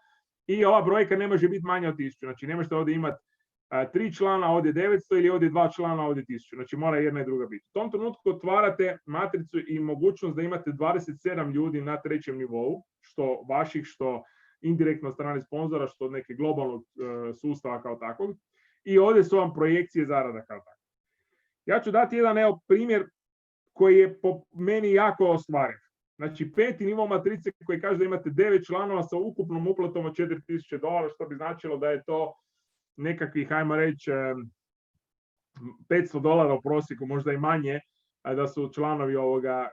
I ova brojka ne može biti manja od 1000. Znači ne možete ovdje imati 3 člana, ovdje 900 ili ovdje 2 člana, ovdje 1000. Znači mora jedna i druga biti. U tom trenutku otvarate matricu i mogućnost da imate 27 ljudi na 3. nivou, što vaših, što indirektno od strane sponzora, što od neke globalnog sustava kao takvog. I ovdje su vam projekcije zarada kao takve. Ja ću dati jedan primjer koji je po meni jako ostvariv. Znači 5. nivo matrice koji kaže da imate 9 članova sa ukupnom uplatom od $4.000, što bi značilo da je to nekakvih, ajmo reći, $500 u prosjeku, možda i manje, da su članovi ovoga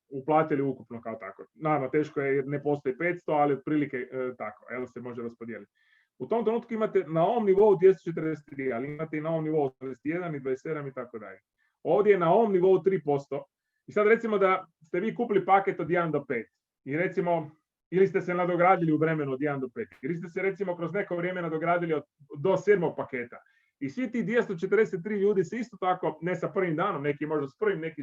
uplatili ukupno kao tako. Naravno, teško je jer ne postoji 500, ali otprilike tako, evo se može raspodijeliti. U tom trenutku imate na ovom nivou 243, ali imate i na ovom nivou 21 i 27 i tako dalje. Ovdje je na ovom nivou 3%. I sad recimo da ste vi kupili paket od 1 do 5 i recimo, ili ste se nadogradili u vremenu od 1 do 5, ili ste se recimo kroz neko vrijeme nadogradili do 7. paketa. I svi ti 243 ljudi se isto tako, ne sa prvim danom, neki možda s prvim, neki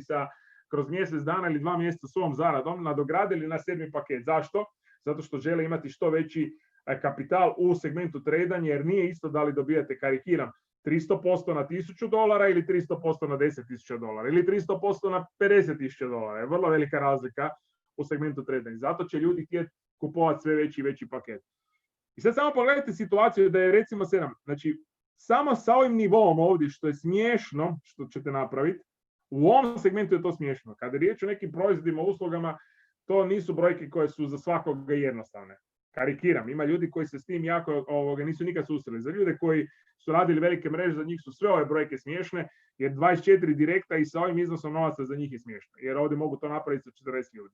kroz mjesec dana ili 2 mjeseca s ovom zaradom, nadogradili na 7. paket. Zašto? Zato što žele imati što veći kapital u segmentu tradanja, jer nije isto da li dobijate, karikiram, 300% na $1000 ili 300% na $10,000 ili 300% na $50,000. Je vrlo velika razlika u segmentu tradanja. Zato će ljudi htjeti kupovati sve veći i veći paket. I sad samo pogledajte situaciju da je recimo 7. Znači, samo sa ovim nivom ovdje, što je smiješno, što ćete napraviti, u ovom segmentu je to smiješno. Kada je riječ o nekim proizvodima, uslugama, to nisu brojke koje su za svakoga jednostavne. Karikiram, ima ljudi koji se s tim jako nisu nikad susreli. Za ljude koji su radili velike mreže, za njih su sve ove brojke smiješne, jer 24 direkta i sa ovim iznosom novaca za njih je smiješno, jer ovdje mogu to napraviti sa 40 ljudi.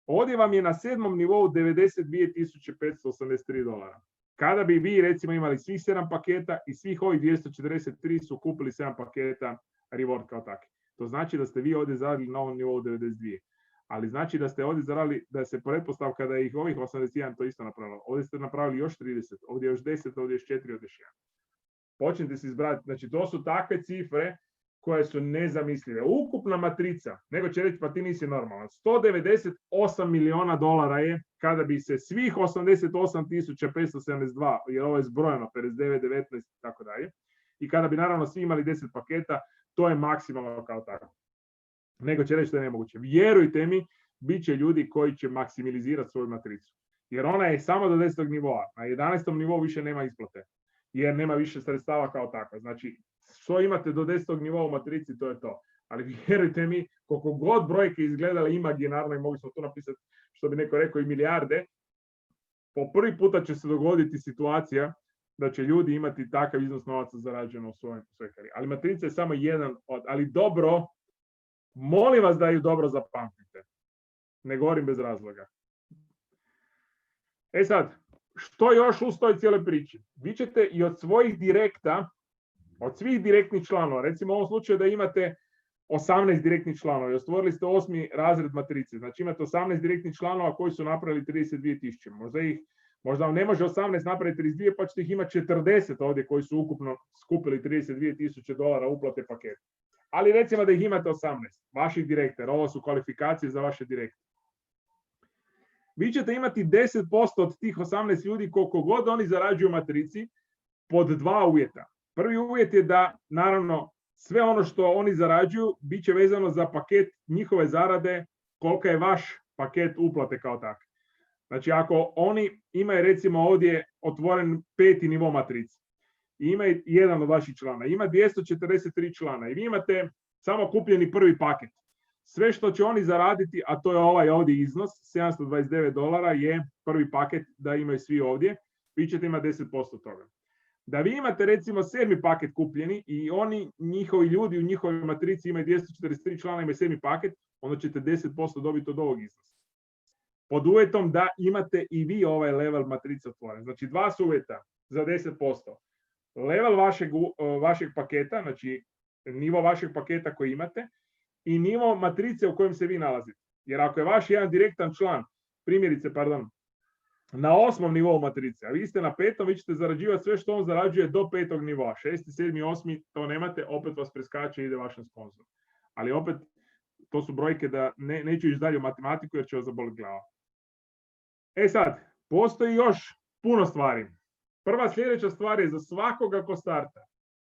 Ovdje vam je na 7. nivou $92,583. Kada bi vi recimo imali svih 7 paketa i svih ovih 243 su kupili 7 paketa reward kao takvi. To znači da ste vi ovdje zaradili na ovom nivou 92. Ali znači da ste ovdje zaradili, da se pretpostavka da je ih ovih 81 to isto napravilo. Ovdje ste napravili još 30, ovdje još 10, ovdje još 4, ovdje još 1. Počnite se izbrati. Znači to su takve cifre koje su nezamislive. Ukupna matrica, nego će reći pa ti nisi normalan, $198 miliona je kada bi se svih 88.572, jer ovo je zbrojeno 59, 19 i tako dalje, i kada bi naravno svi imali 10 paketa, to je maksimalno kao tako. Nego će reći da je nemoguće. Vjerujte mi, bit će ljudi koji će maksimalizirati svoju matricu. Jer ona je samo do 10. nivoa. Na 11. nivou više nema isplate. Jer nema više sredstava kao takva. Znači, što imate do 10. nivoa u matrici, to je to. Ali vjerujte mi, koliko god brojke izgledale imaginarno i mogli smo to napisati, što bi neko rekao, i milijarde, po prvi puta će se dogoditi situacija da će ljudi imati takav iznos novaca zarađeno u svojoj karijeri. Ali matrica je samo jedan od, ali dobro, molim vas da ju dobro zapamtite. Ne govorim bez razloga. E sad, što još uz toj cijeloj priči? Vi ćete i od svojih direkta, od svih direktnih članova, recimo u ovom slučaju da imate 18 direktnih članova i ostvorili ste 8. razred matrice, znači imate 18 direktnih članova koji su napravili 32.000. Možda vam ne može 18 napraviti 32, pa ćete ih imati 40 ovdje koji su ukupno skupili $32,000 uplate paketa. Ali recimo da ih imate 18, vaših direktora, ovo su kvalifikacije za vaše direkte. Vi ćete imati 10% od tih 18 ljudi koliko god oni zarađuju u matrici pod 2 uvjeta. Prvi uvjet je da, naravno, sve ono što oni zarađuju bit će vezano za paket njihove zarade, kolika je vaš paket uplate kao takav. Znači, ako oni imaju recimo ovdje otvoren 5. nivo matrice, i ima jedan od vaših člana, ima 243 člana i vi imate samo kupljeni prvi paket. Sve što će oni zaraditi, a to je ovaj ovdje iznos, $729 je prvi paket da imaju svi ovdje, vi ćete imati 10% toga. Da vi imate recimo 7. paket kupljeni i oni, njihovi ljudi u njihovoj matrici imaju 243 člana, imaju 7. paket, onda ćete 10% dobiti od ovog iznosa. Pod uvjetom da imate i vi ovaj level matrice otvoren. Znači 2 su uvjeta za 10%. Level vašeg paketa, znači nivo vašeg paketa koji imate i nivo matrice u kojem se vi nalazite. Jer ako je vaš jedan direktan član, na 8. nivou matrice, a vi ste na 5. vi ćete zarađivati sve što on zarađuje do 5. nivoa. 6., 7., 8. to nemate, opet vas preskače i ide vašem sponzoru. Ali opet, to su brojke da neću ići dalje u matematiku jer će vas zaboliti glava. E sad, postoji još puno stvari. Prva sljedeća stvar je za svakoga ko starta.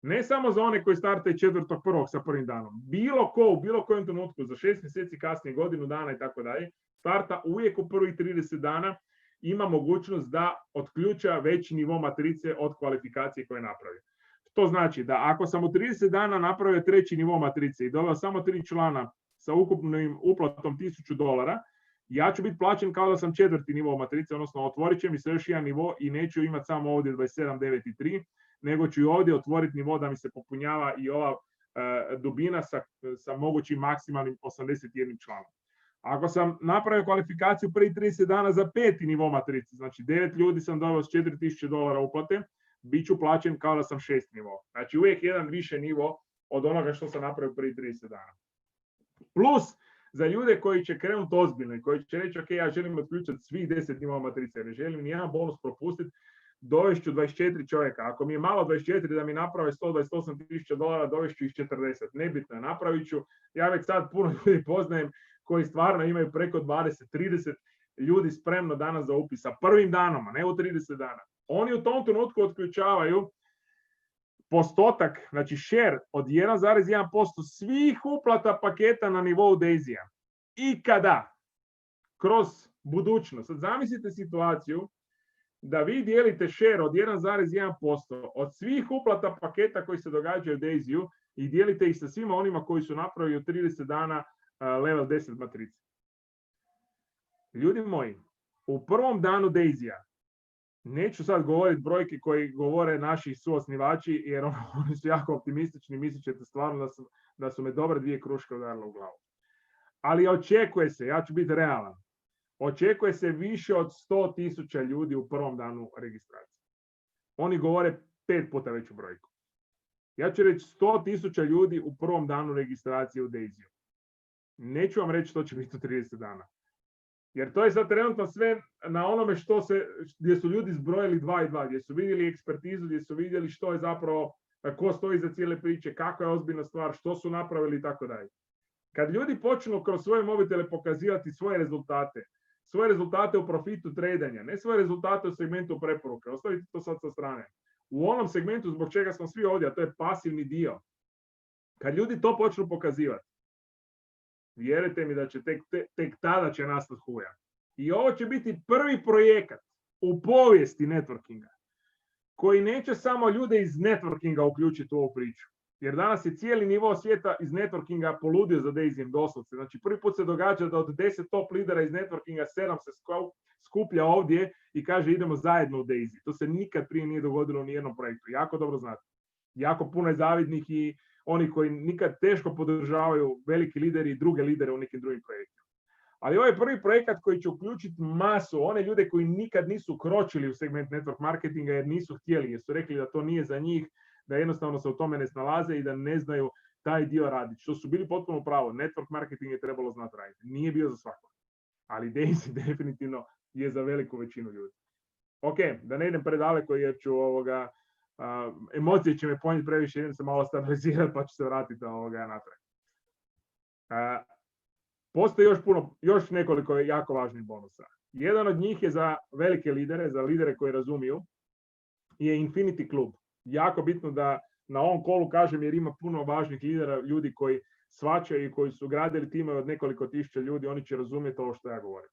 Ne samo za one koji startaju 4.1. sa prvim danom. Bilo ko u bilo kojem trenutku, za 6 mjeseci kasnije, godinu dana i tako dalje, starta uvijek u prvih 30 dana ima mogućnost da otključa veći nivo matrice od kvalifikacije koje napravi. To znači da ako sam u 30 dana napravio 3. nivo matrice i doveo samo 3 člana sa ukupnim uplatom $1.000, ja ću biti plaćen kao da sam 4. nivo matrice, odnosno otvorit će mi se još jedan nivo i neću imati samo ovdje 27, 9 i 3, nego ću i ovdje otvoriti nivo da mi se popunjava i ova dubina sa mogućim maksimalnim 81 članom. Ako sam napravio kvalifikaciju prvi 30 dana za 5. nivo matrice, znači 9 ljudi sam doveo s $4.000 uplate, bit ću plaćen kao da sam 6 nivo. Znači uvijek jedan više nivo od onoga što sam napravio prvi 30 dana. Plus, za ljude koji će krenuti ozbiljno i koji će reći, ok, ja želim otključati svih 10 nivoa matrice, ne želim nijedan bonus propustiti, dovešću 24 čovjeka. Ako mi je malo 24 da mi naprave $128.000, dovešću ih 40. Nebitno, napravit ću. Ja već sad puno ljudi poznajem koji stvarno imaju preko 20-30 ljudi spremno danas za upis. Sa prvim danom, a ne u 30 dana. Oni u tom trenutku otključavaju postotak, znači share od 1,1% svih uplata paketa na nivou Daisy-a. I kada kroz budućnost, sad zamislite situaciju da vi dijelite share od 1,1% od svih uplata paketa koji se događaju u Daisy-u i dijelite ih sa svima onima koji su napravili u 30 dana level 10 matrice. Ljudi moji, u prvom danu Daisy-a, neću sad govoriti brojke koji govore naši suosnivači, jer oni su jako optimistični, mislit ćete stvarno da su me dobre 2 kruške udarile u glavu. Ali očekuje se, ja ću biti realan, očekuje se više od 100.000 ljudi u prvom danu registracije. Oni govore 5 puta veću brojku. Ja ću reći 100.000 ljudi u prvom danu registracije u Daisy. Neću vam reći što će biti u 30 dana. Jer to je sad trenutno sve na onome gdje su ljudi zbrojili 2 i 2, gdje su vidjeli ekspertizu, gdje su vidjeli što je zapravo, ko stoji za cijele priče, kako je ozbiljna stvar, što su napravili i tako dalje. Kad ljudi počnu kroz svoje mobitele pokazivati svoje rezultate u profitu tradanja, ne svoje rezultate u segmentu preporuke, ostavite to sad sa strane. U onom segmentu zbog čega smo svi ovdje, a to je pasivni dio. Kad ljudi to počnu pokazivati, vjerujte mi da će tek tada će nastati huja. I ovo će biti prvi projekat u povijesti networkinga koji neće samo ljude iz networkinga uključiti u ovu priču. Jer danas je cijeli nivo svijeta iz networkinga poludio za Daisy doslovce. Znači prvi put se događa da od 10 top lidera iz networkinga 7 se skuplja ovdje i kaže idemo zajedno u Daisy. To se nikad prije nije dogodilo u nijednom projektu. Jako dobro znate. Jako puno je zavidnih i oni koji nikad teško podržavaju veliki lideri i druge lidere u nekim drugim projektima. Ali ovo je prvi projekat koji će uključiti masu, one ljude koji nikad nisu kročili u segment network marketinga jer nisu htjeli, jer su rekli da to nije za njih, da jednostavno se u tome ne snalaze i da ne znaju taj dio raditi. Što su bili potpuno pravo. Network marketing je trebalo znati raditi. Nije bio za svakog. Ali Daisy definitivno je za veliku većinu ljudi. Ok, da ne idem predaleko jer ću emocije će me ponijeti previše, idem se malo stabilizirati pa ću se vratiti natrag. Postoji još nekoliko jako važnih bonusa. Jedan od njih je za velike lidere, za lidere koji razumiju, je Infinity Club. Jako bitno da na ovom kolu kažem jer ima puno važnih lidera, ljudi koji shvaćaju i koji su gradili timove od nekoliko tisuća ljudi, oni će razumjeti ovo što ja govorim.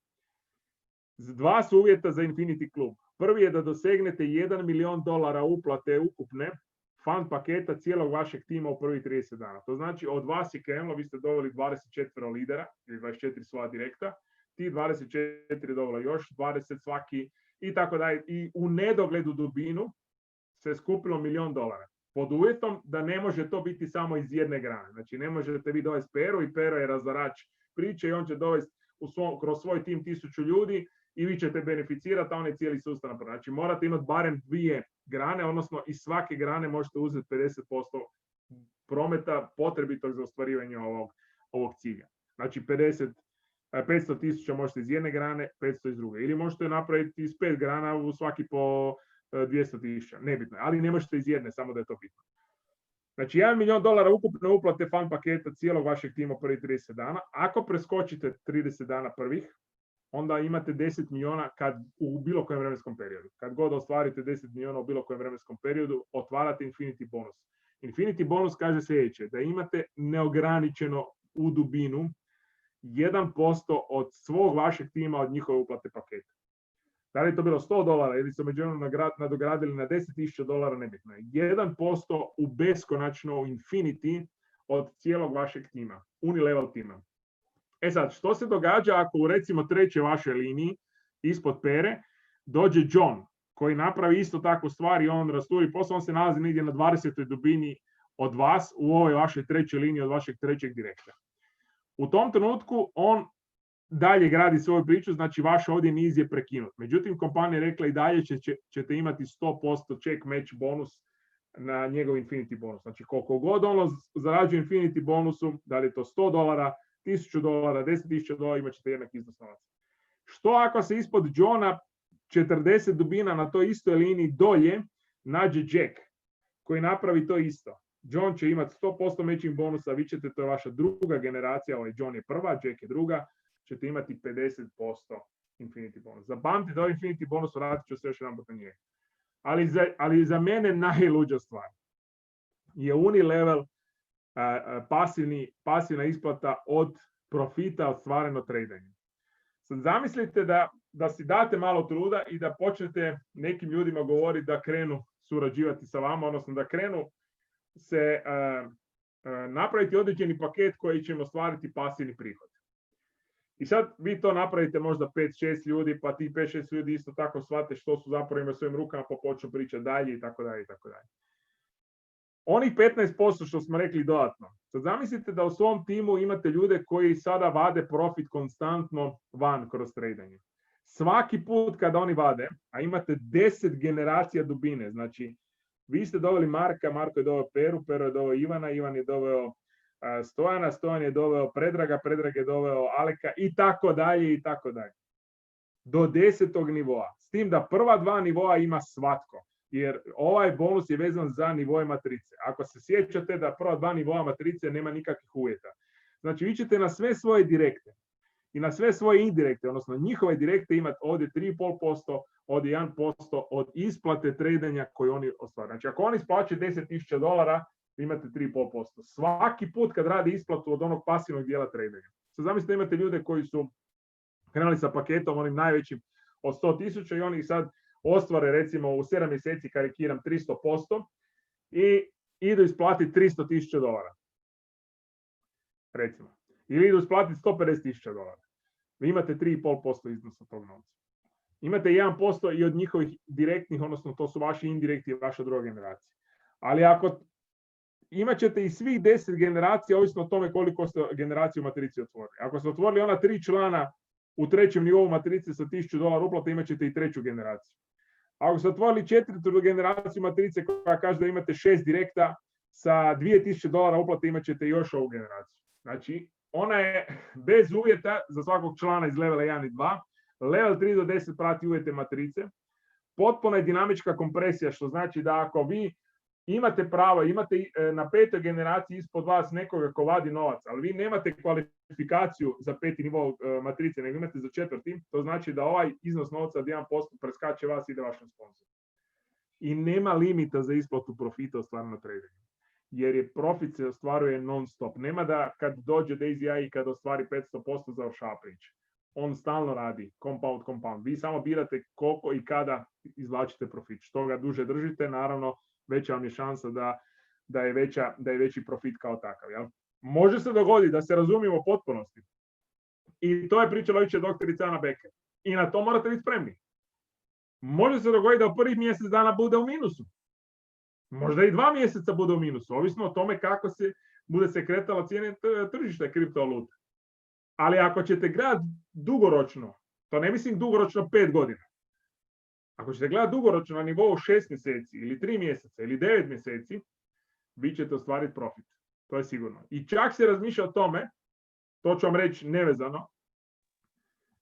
2 su uvjeta za Infinity Club. Prvi je da dosegnete $1 milion uplate ukupne fund paketa cijelog vašeg tima u prvih 30 dana. To znači od vas je krenulo, vi ste doveli 24 lidera ili 24 svoja direkta, ti 24 doveli još 20 svaki i tako dalje. I u nedogledu dubinu se skupilo $1 milion. Pod uvjetom da ne može to biti samo iz jedne grane. Znači ne možete vi dovesti Pero i Pero je razvarač priče i on će dovesti kroz svoj tim 1000 ljudi i vi ćete beneficirati, a on je cijeli sustav napraviti. Znači morate imati barem 2 grane, odnosno iz svake grane možete uzeti 50% prometa potrebitog za ostvarivanje ovog cilja. Znači 500.000 možete iz jedne grane, 500 iz druge. Ili možete napraviti iz 5 grana u svaki po 200.000, nebitno je, ali ne možete iz jedne, samo da je to bitno. Znači $1 milion ukupne uplate fund paketa cijelog vašeg tima u prvih 30 dana. Ako preskočite 30 dana prvih, onda imate 10 miliona u bilo kojem vremenskom periodu. Kad god ostvarite 10 miliona u bilo kojem vremenskom periodu, otvarate Infinity bonus. Infinity bonus kaže sljedeće, da imate neograničeno u dubinu 1% od svog vašeg tima od njihove uplate paketa. Da li je to bilo $100 ili su međuvremenu nadogradili na $10.000, nebitno je. 1% u beskonačno Infinity od cijelog vašeg tima, unilevel tima. E sad, što se događa ako u recimo trećoj vašoj liniji, ispod Pere, dođe John, koji napravi isto takvu stvar i on rasturi posao, on se nalazi negdje na 20. dubini od vas u ovoj vašoj trećoj liniji, od vašeg trećeg direkta. U tom trenutku on dalje gradi svoju priču, znači vaš ovdje niz je prekinut. Međutim, kompanija je rekla i dalje ćete imati 100% check match bonus na njegov Infinity bonus. Znači koliko god ono zarađuje Infinity bonusu, da li je to $100, $1000, $10,000, imat ćete jednak iznos novaca. Što ako se ispod Johna 40 dubina na toj istoj liniji dolje nađe Jack koji napravi to isto? John će imati 100% matching bonusa, vi ćete, to je vaša druga generacija, ovaj John je prva, Jack je druga, ćete imati 50% Infinity bonus. Zapamtite, ovaj Infinity bonus, vratit ću se još jedan na njega. Ali za mene najluđa stvar je unilevel pasivna isplata od profita ostvareno tradanjem. Sad zamislite da si date malo truda i da počnete nekim ljudima govoriti da krenu surađivati sa vama, odnosno da krenu se napraviti određeni paket koji će im ostvariti pasivni prihod. I sad vi to napravite možda 5-6 ljudi, pa ti 5-6 ljudi isto tako shvate što su zapravo imaju svojim rukama, pa počnu pričati dalje i tako dalje i tako dalje. Onih 15% što smo rekli dodatno. Sad zamislite da u svom timu imate ljude koji sada vade profit konstantno van kroz tradanje. Svaki put kada oni vade, a imate 10 generacija dubine, znači vi ste doveli Marka, Marko je doveo Peru, Pero je doveo Ivana, Ivan je doveo Stojana, Stojan je doveo Predraga, Predrag je doveo Aleka i tako dalje i tako dalje. Do 10. nivoa. S tim da prva dva nivoa ima svatko. Jer ovaj bonus je vezan za nivoje matrice. Ako se sjećate da prva dva nivoa matrice nema nikakvih uvjeta. Znači vi ćete na sve svoje direkte i na sve svoje indirekte, odnosno njihove direkte imati ovdje 3,5%, ovdje 1% od isplate tradanja koje oni ostvaruju. Znači ako oni isplaćaju $10,000, vi imate 3,5%. Svaki put kad radi isplatu od onog pasivnog dijela tradanja. Sad zamislite imate ljude koji su krenuli sa paketom onim najvećim od 100,000 i oni sad ostvare recimo u 7 mjeseci, karikiram, 300% i idu isplatiti $300,000. Recimo. Ili idu isplatiti $150,000. Vi imate 3,5% iznosa tog novca. Imate 1% i od njihovih direktnih, odnosno to su vaši indirekti i vaša druga generacija. Ali ako imat ćete i svih 10 generacija, ovisno o tome koliko ste generaciju matrici otvorili. Ako ste otvorili ona 3 člana u trećem nivou matrice sa $1,000 uplata, imat ćete i treću generaciju. Ako ste otvorili četvrtu generaciju matrice koja kaže da imate 6 direkta sa $2,000 uplata, imat ćete još ovu generaciju. Znači, ona je bez uvjeta za svakog člana iz levela 1 i 2. Level 3 do 10 prati uvjete matrice. Potpuna je dinamička kompresija, što znači da ako vi imate pravo, imate na 5. generaciji ispod vas nekoga ko vadi novac, ali vi nemate kvalifikaciju za 5. nivo matrice, nego imate za 4. To znači da ovaj iznos novca od 1% preskače vas i ide vašem sponsoru. I nema limita za isplatu profita ostvareno tradanju. Jer je profit se ostvaruje non stop. Nema da kad dođe Daisy i kad ostvari 500% završava priča. On stalno radi, compound. Vi samo birate koliko i kada izvlačite profit. Što ga duže držite, naravno, veća vam je šansa da je veći profit kao takav. Jel? Može se dogoditi da se razumijemo u potpunosti. I to je pričala jučer doktorica Ana Becker. I na to morate biti spremni. Može se dogoditi da u prvih mjesec dana bude u minusu. Možda i 2 mjeseca bude u minusu. Ovisno o tome kako bude se kretala cijene tržišta kriptovaluta. Ali ako ćete gledati dugoročno, to ne mislim dugoročno 5 godina. Ako ćete gledati dugoročno na nivou 6 mjeseci ili 3 mjeseca ili 9 mjeseci, vi ćete ostvariti profit. To je sigurno. I čak se razmišlja o tome, to ću vam reći nevezano,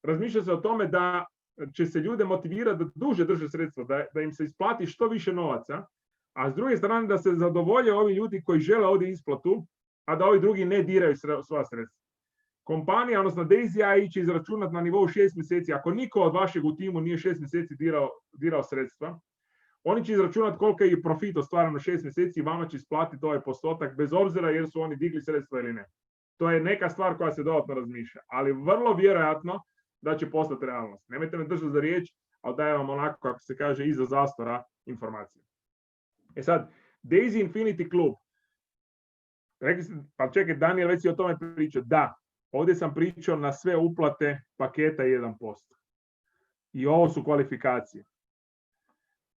razmišlja se o tome da će se ljude motivirati da duže drže sredstva, da im se isplati što više novaca, a s druge strane da se zadovolje ovi ljudi koji žele ovdje isplatu, a da ovi drugi ne diraju sva sredstva. Kompanija, odnosno Daisy AI će izračunati na nivou 6 mjeseci, ako niko od vašeg u timu nije 6 mjeseci dirao sredstva, oni će izračunati koliko je profit ostvareno 6 mjeseci i vama će isplatiti ovaj postotak bez obzira jer su oni digli sredstva ili ne. To je neka stvar koja se dodatno razmišlja, ali vrlo vjerojatno da će postati realnost. Nemojte me držati za riječ, ali dajem vam onako, kako se kaže, iza zastora informacije. E sad, Daisy Infinity Club. Rekli ste, pa čekaj, Daniel već si o tome pričao. Da, ovdje sam pričao na sve uplate paketa 1%. I ovo su kvalifikacije.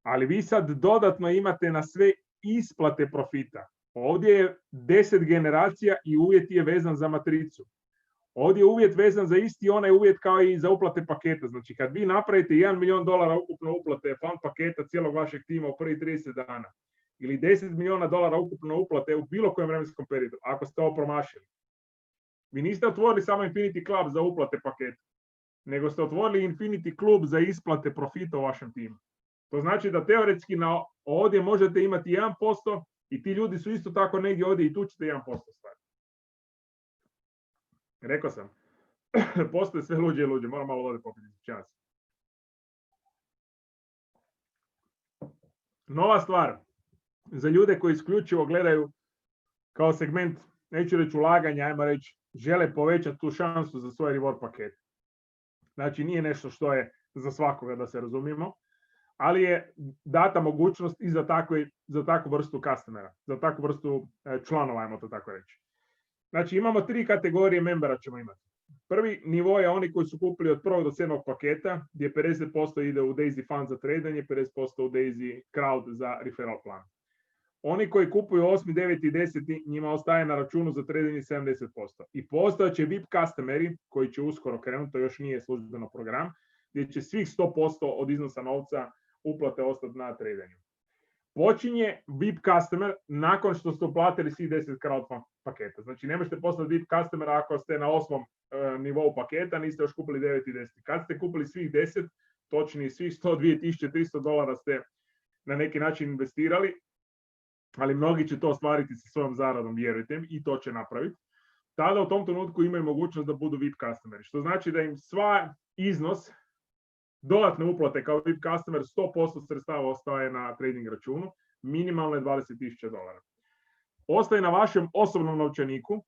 Ali vi sad dodatno imate na sve isplate profita. Ovdje je 10 generacija i uvjet je vezan za matricu. Ovdje je uvjet vezan za isti onaj uvjet kao i za uplate paketa. Znači, kad vi napravite $1 milion ukupno uplate fund paketa cijelog vašeg tima u prvih 30 dana, ili $10 miliona ukupno uplate u bilo kojem vremenskom periodu, ako ste ovo promašili, vi niste otvorili samo Infinity Club za uplate paketa, nego ste otvorili Infinity Club za isplate profita u vašem timu. To znači da teoretski ovdje možete imati 1% i ti ljudi su isto tako negdje ovdje i tu ćete 1% staviti. Rekao sam, postoje sve luđe i luđe, moram malo vode popiti čas. Nova stvar, za ljude koji isključivo gledaju kao segment, neću reći ulaganja, ajmo reći, žele povećati tu šansu za svoj reward paket. Znači, nije nešto što je za svakoga, da se razumijemo, ali je data mogućnost i za takvu vrstu customera, za takvu vrstu članova, ajmo to tako reći. Znači, imamo 3 kategorije membera ćemo imati. Prvi nivo je oni koji su kupili od 1. do 7. paketa, gdje 50% ide u Daisy Fund za tradanje, 50% u Daisy Crowd za referral plan. Oni koji kupuju 8., 9. i 10. njima ostaje na računu za tradanje 70%. I postojeće VIP customeri, koji će uskoro krenuti, to još nije službeno program, gdje će svih 100% od iznosa novca uplate ostati na tradanju. Počinje VIP customer nakon što ste uplatili svih 10 crowd paketa. Znači, ne možete postati VIP customer ako ste na 8. nivou paketa, niste još kupili 9 i 10. Kad ste kupili svih 10, točnije svih $102,300 ste na neki način investirali, ali mnogi će to ostvariti sa svojom zaradom, vjerujte mi, i to će napraviti. Tada u tom trenutku imaju mogućnost da budu VIP customeri, što znači da im sva iznos dodatne uplate kao VIP customer 100% sredstava ostaje na trading računu, minimalno je $20,000. Ostaje na vašem osobnom novčaniku,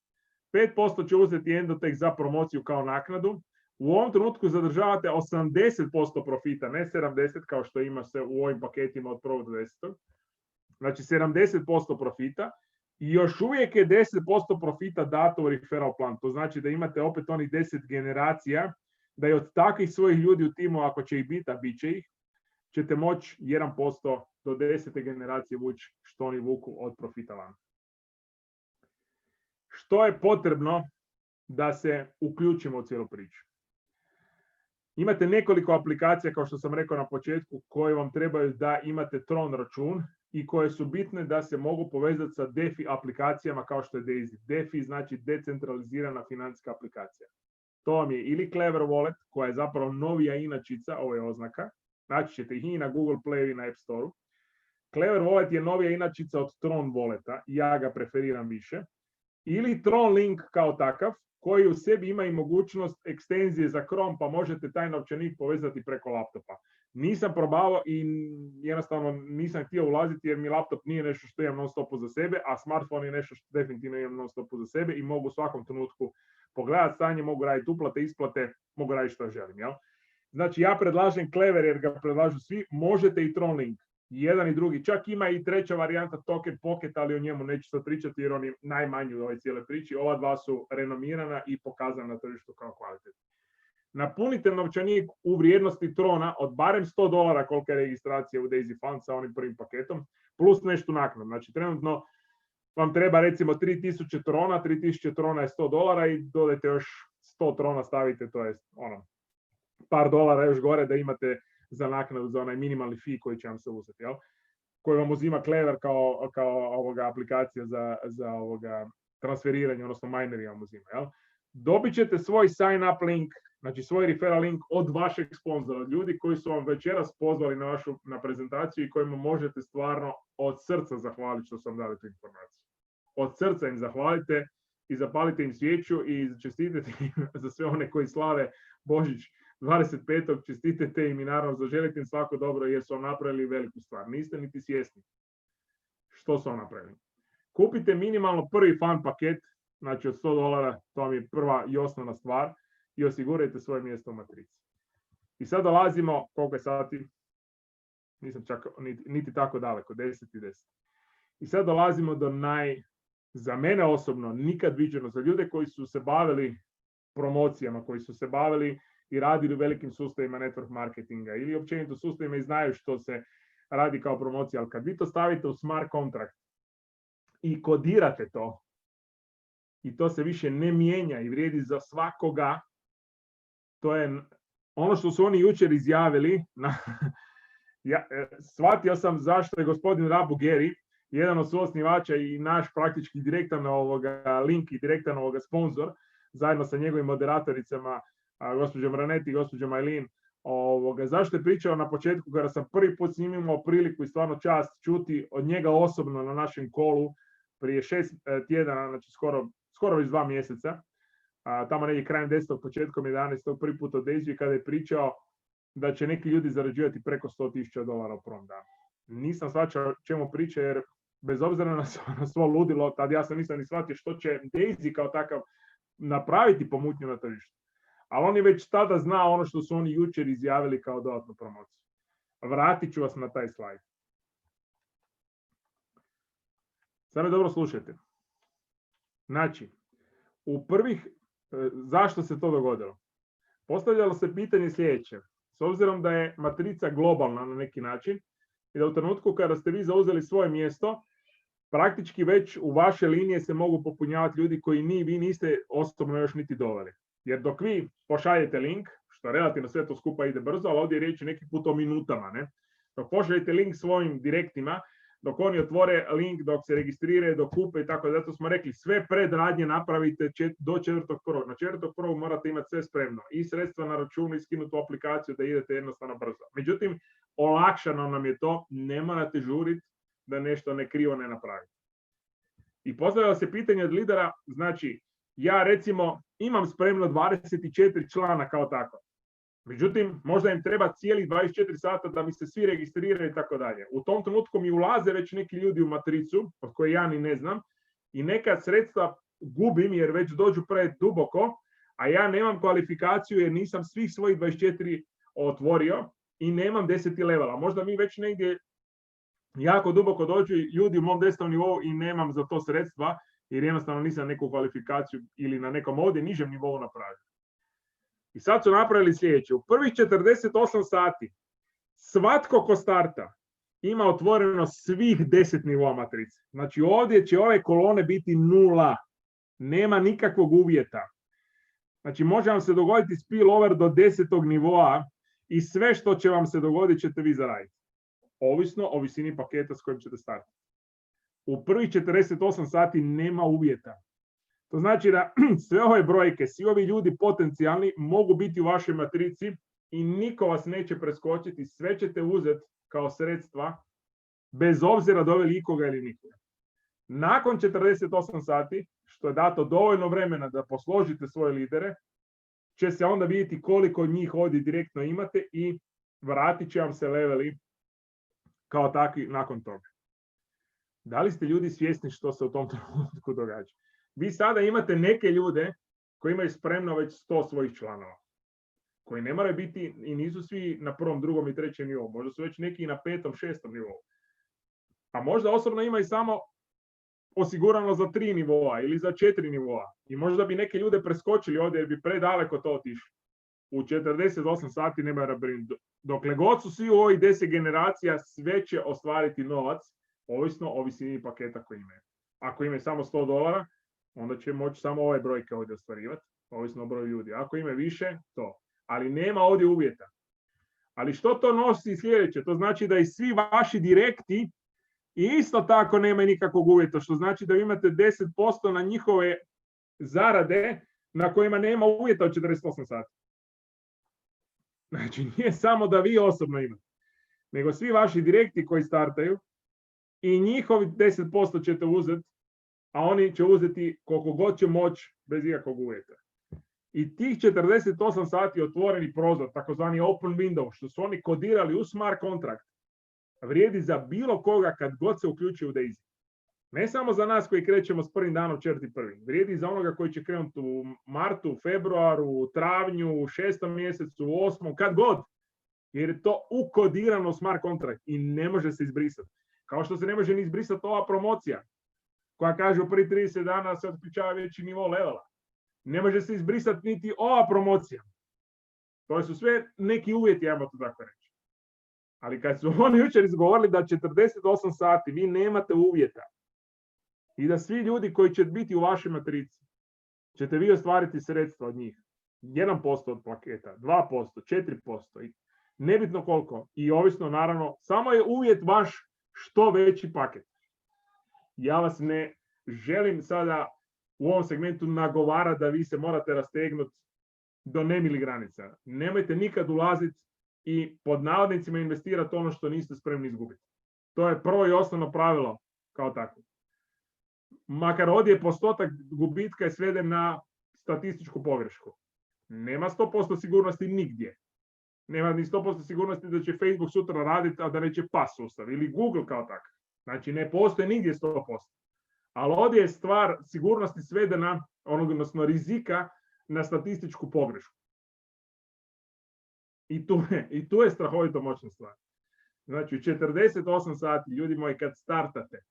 5% će uzeti Endotech za promociju kao naknadu. U ovom trenutku zadržavate 80% profita, ne 70% kao što ima se u ovim paketima od 1. do 10. Znači 70% profita i još uvijek je 10% profita dato u referral plan. To znači da imate opet onih 10 generacija, da je od takvih svojih ljudi u timu, ako će ih biti, a bit će ih, ćete moći 1% do 10. generacije vući što oni vuku od profita van. Što je potrebno da se uključimo u cijelu priču? Imate nekoliko aplikacija, kao što sam rekao na početku, koje vam trebaju da imate Tron račun i koje su bitne da se mogu povezati sa DeFi aplikacijama kao što je Daisy. DeFi znači decentralizirana financijska aplikacija. To vam je ili Clever Wallet, koja je zapravo novija inačica, ovo je oznaka. Naći ćete ih i na Google Play i na App Store. Clever Wallet je novija inačica od Tron Walleta i ja ga preferiram više. Ili Tron Link kao takav, koji u sebi ima i mogućnost ekstenzije za Chrome, pa možete taj novčanik povezati preko laptopa. Nisam probavao i jednostavno nisam htio ulaziti jer mi laptop nije nešto što imam non stopu za sebe, a smartphone je nešto što definitivno imam non stopu za sebe i mogu u svakom trenutku pogledati stanje, mogu raditi uplate, isplate, mogu raditi što želim. Jel? Znači ja predlažem Clever jer ga predlažu svi, možete i Tron Link. Jedan i drugi. Čak ima i treća varijanta Token Pocket, ali o njemu neću sad pričati jer on je najmanji u ovoj cijele priči. Ova dva su renomirana i pokazana na tržištu kao kvalitetna. Napunite novčanik u vrijednosti Trona od barem $100 kolika je registracija u Daisy Fund sa onim prvim paketom, plus nešto naknadno. Znači trenutno vam treba recimo 3000 Trona, 3000 Trona je $100 i dodajte još 100 Trona stavite, to je par dolara još gore da imate za naknadu za onaj minimalni fee koji će vam se uzeti, jel? Koji vam uzima Clever kao aplikacija za transferiranje, odnosno mineri vam uzima. Jel? Dobit ćete svoj sign-up link, znači svoj referral link od vašeg sponzora, ljudi koji su vam večeras pozvali na prezentaciju i kojima možete stvarno od srca zahvaliti što su vam dali tu informaciju. Od srca im zahvalite i zapalite im svijeću i čestitite im za sve one koji slave Božić 25. čestitite im i naravno zaželite im svako dobro jer su vam napravili veliku stvar. Niste niti svjesni što su vam napravili. Kupite minimalno prvi fund paket, znači od $100, to vam je prva i osnovna stvar i osigurajte svoje mjesto u matrici. I sad dolazimo, koliko je sati? Nisam čak niti tako daleko, 10 i 10. I sad dolazimo do za mene osobno, nikad viđeno, za ljude koji su se bavili promocijama, koji su se bavili i radili u velikim sustavima network marketinga ili općenito sustavima i znaju što se radi kao promocija, ali kad vi to stavite u smart contract i kodirate to. I to se više ne mijenja i vrijedi za svakoga. To je ono što su oni jučer izjavili. Shvatio sam zašto je gospodin Rabu Geri, jedan od suosnivača i naš praktički direktan link i direktan sponsor, zajedno sa njegovim moderatoricama, gospođom Raneti i gospođom Ajlin, zašto je pričao na početku kada sam prvi put s njim imao priliku i stvarno čast čuti od njega osobno na našem kolu prije 6 tjedana, znači skoro već 2 mjeseca, tamo negdje krajem 10. početkom 11. prvi put od Daisy kada je pričao da će neki ljudi zarađivati preko $100,000 u prvom danu. Nisam shvaćao čemu priča, jer bez obzira na svo ludilo, tad ja sam nisam ni shvatio što će Daisy kao takav napraviti pomutnju na tržištu. Ali on je već tada znao ono što su oni jučer izjavili kao dodatnu promociju. Vratit ću vas na taj slajd. Sad me dobro slušajte. Znači, zašto se to dogodilo? Postavljalo se pitanje sljedeće. S obzirom da je matrica globalna na neki način i da u trenutku kada ste vi zauzeli svoje mjesto, praktički već u vaše linije se mogu popunjavati ljudi koji vi niste osobno još niti doveli. Jer dok vi pošaljete link, što relativno sve to skupa ide brzo, ali ovdje je riječ neki put o minutama, ne? Dok pošaljete link svojim direktima, dok oni otvore link, dok se registriraju, dok kupe i tako, zato smo rekli sve predradnje napravite do 4.1. Na 4.1. morate imati sve spremno. I sredstva na računu i skinutu aplikaciju da idete jednostavno brzo. Međutim, olakšano nam je to, ne morate žuriti da nešto krivo ne napravite. I postavlja se pitanje od lidera, znači, ja recimo imam spremno 24 člana kao tako. Međutim, možda im treba cijelih 24 sata da mi se svi registriraju i tako dalje. U tom trenutku mi ulaze već neki ljudi u matricu, od koje ja ni ne znam, i neka sredstva gubim jer već dođu preduboko, a ja nemam kvalifikaciju jer nisam svih svojih 24 otvorio i nemam 10. levela. Možda mi već negdje jako duboko dođu ljudi u mom 10. nivou i nemam za to sredstva, jer jednostavno nisam neku kvalifikaciju ili na nekom ovdje nižem nivou napravio. I sad su napravili sljedeće. U prvih 48 sati svatko ko starta ima otvoreno svih 10 nivoa matrice. Znači ovdje će ove kolone biti 0. Nema nikakvog uvjeta. Znači može vam se dogoditi spillover do 10. nivoa i sve što će vam se dogoditi ćete vi zaraditi. Ovisno o visini paketa s kojim ćete startati. U prvih 48 sati nema uvjeta. To znači da sve ove brojke, svi ovi ljudi potencijalni mogu biti u vašoj matrici i niko vas neće preskočiti, sve ćete uzeti kao sredstva bez obzira doveli ikoga ili nikoga. Nakon 48 sati, što je dato dovoljno vremena da posložite svoje lidere, će se onda vidjeti koliko njih ovdje direktno imate i vratit će vam se leveli kao takvi nakon toga. Da li ste ljudi svjesni što se u tom trenutku događa? Vi sada imate neke ljude koji imaju spremno već 100 svojih članova. Koji ne moraju biti i nisu svi na 1., 2. i 3. nivou. Možda su već neki i na 5., 6. nivou. A možda osobno ima i samo osigurano za 3 nivoa ili za 4 nivoa. I možda bi neke ljude preskočili ovdje jer bi predaleko to otišli. U 48 sati nema da brinuti. Dokle god su svi u ovih 10 generacija, sve će ostvariti novac, ovisno o visini paketa koji imaju. Ako imaju samo $100, onda će moći samo ove brojke ovdje ostvarivati, ovisno o broju ljudi. Ako imaju više, to. Ali nema ovdje uvjeta. Ali što to nosi sljedeće? To znači da i svi vaši direkti isto tako nemaju nikakvog uvjeta, što znači da vi imate 10% na njihove zarade na kojima nema uvjeta od 48 sati. Znači, nije samo da vi osobno imate, nego svi vaši direkti koji startaju i njihovi 10% ćete uzeti, a oni će uzeti koliko god će moći bez ikakvog uvjeta. I tih 48 sati otvoreni prozor, takozvani open window, što su oni kodirali u smart contract, vrijedi za bilo koga kad god se uključi u Daisy. Ne samo za nas koji krećemo s prvim danom 4.1. Vrijedi za onoga koji će krenuti u martu, februaru, travnju, 6. mjesecu, 8. kad god. Jer je to ukodirano u smart contract i ne može se izbrisati. Kao što se ne može ni izbrisati ova promocija koja kaže u prvih 30 dana se otključava veći nivo levela. Ne može se izbrisati niti ova promocija. To su sve neki uvjeti, ajmo to tako reći. Ali kad su oni jučer izgovorili da 48 sati vi nemate uvjeta, I da svi ljudi koji će biti u vašoj matrici, ćete vi ostvariti sredstva od njih. 1% od paketa, 2%, 4%, nebitno koliko. I ovisno, naravno, samo je uvjet vaš što veći paket. Ja vas ne želim sada u ovom segmentu nagovarati da vi se morate rastegnuti do nemili granica. Nemojte nikad ulaziti i pod navodnicima investirati ono što niste spremni izgubiti. To je prvo i osnovno pravilo kao takvo. Makar ovdje postotak gubitka je sveden na statističku pogrešku. Nema 100% sigurnosti nigdje. Nema ni 100% sigurnosti da će Facebook sutra raditi, a da neće pas sustav. Ili Google kao takav. Znači ne postoje nigdje 100%. Ali ovdje je stvar sigurnosti svedena, odnosno rizika, na statističku pogrešku. I tu je strahovito moćna stvar. Znači 48 sati, ljudi moji, kad startate,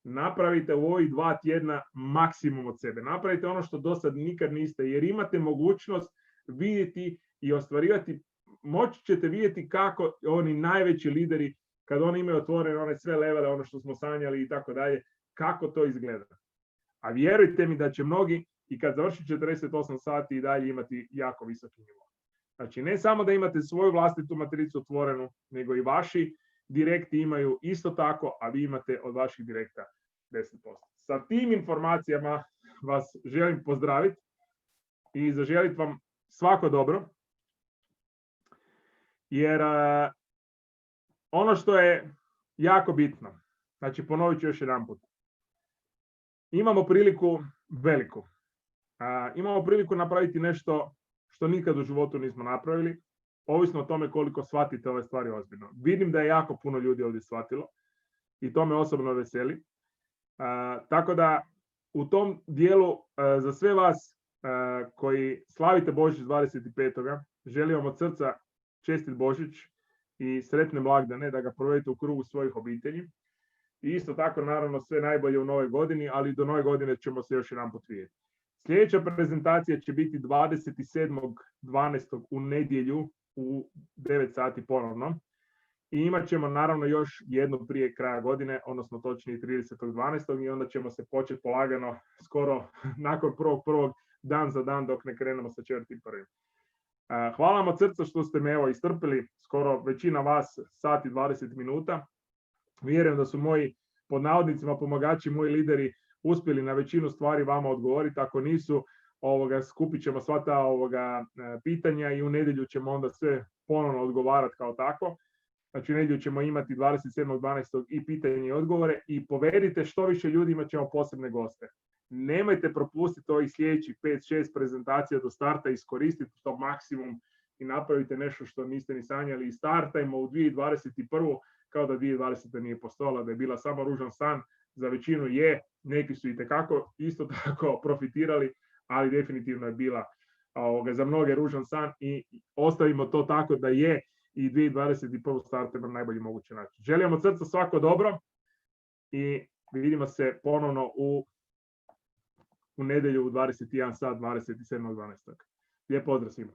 napravite u ovih 2 tjedna maksimum od sebe. Napravite ono što do sad nikad niste, jer imate mogućnost vidjeti i ostvarivati, moći ćete vidjeti kako oni najveći lideri, kad oni imaju otvorene one sve levele, ono što smo sanjali i tako dalje, kako to izgleda. A vjerujte mi da će mnogi i kad završi 48 sati i dalje imati jako visoki nivo. Znači ne samo da imate svoju vlastitu matricu otvorenu, nego i vaši direkti imaju isto tako, a vi imate od vaših direkta 10%. Sa tim informacijama vas želim pozdraviti i zaželiti vam svako dobro. Jer ono što je jako bitno, znači ponovit ću još jedan put, imamo priliku veliku. Imamo priliku napraviti nešto što nikad u životu nismo napravili, ovisno o tome koliko shvatite ove stvari ozbiljno. Vidim da je jako puno ljudi ovdje shvatilo i to me osobno veseli. Tako da u tom dijelu za sve vas koji slavite Božić 25. želim vam od srca čestit Božić i sretne blagdane, da ga provedete u krugu svojih obitelji. I isto tako, naravno, sve najbolje u novoj godini, ali do nove godine ćemo se još jedan put vidjeti. Sljedeća prezentacija će biti 27.12. u nedjelju u 9 sati ponovno. I imat ćemo naravno još jednu prije kraja godine, odnosno točnije 30.12. i onda ćemo se početi polagano skoro nakon 1.1. dan za dan dok ne krenemo sa 4.1. Hvala vam od srca što ste me evo istrpili, skoro većina vas sat i 20 minuta. Vjerujem da su moji, pod navodnicima, pomagači, moji lideri uspjeli na većinu stvari vama odgovoriti. Ako nisu, skupit ćemo sva ta pitanja i u nedjelju ćemo onda sve ponovno odgovarati kao tako. Znači u nedjelju ćemo imati 27.12. i pitanje i odgovore i povedite što više ljudi, imat ćemo posebne goste. Nemojte propustiti ovih sljedećih 5-6 prezentacija do starta, iskoristite to maksimum i napravite nešto što niste ni sanjali i startajmo u 2021. kao da 2020. nije postojala, da je bila samo ružan san. Za većinu je, neki su itekako isto tako profitirali, ali definitivno je bila za mnoge ružan san i ostavimo to tako da je i 2021. startujemo na najbolji mogući način. Želim od srca svako dobro i vidimo se ponovno u nedjelju u 21 sat 27.12. Lijep pozdrav svima.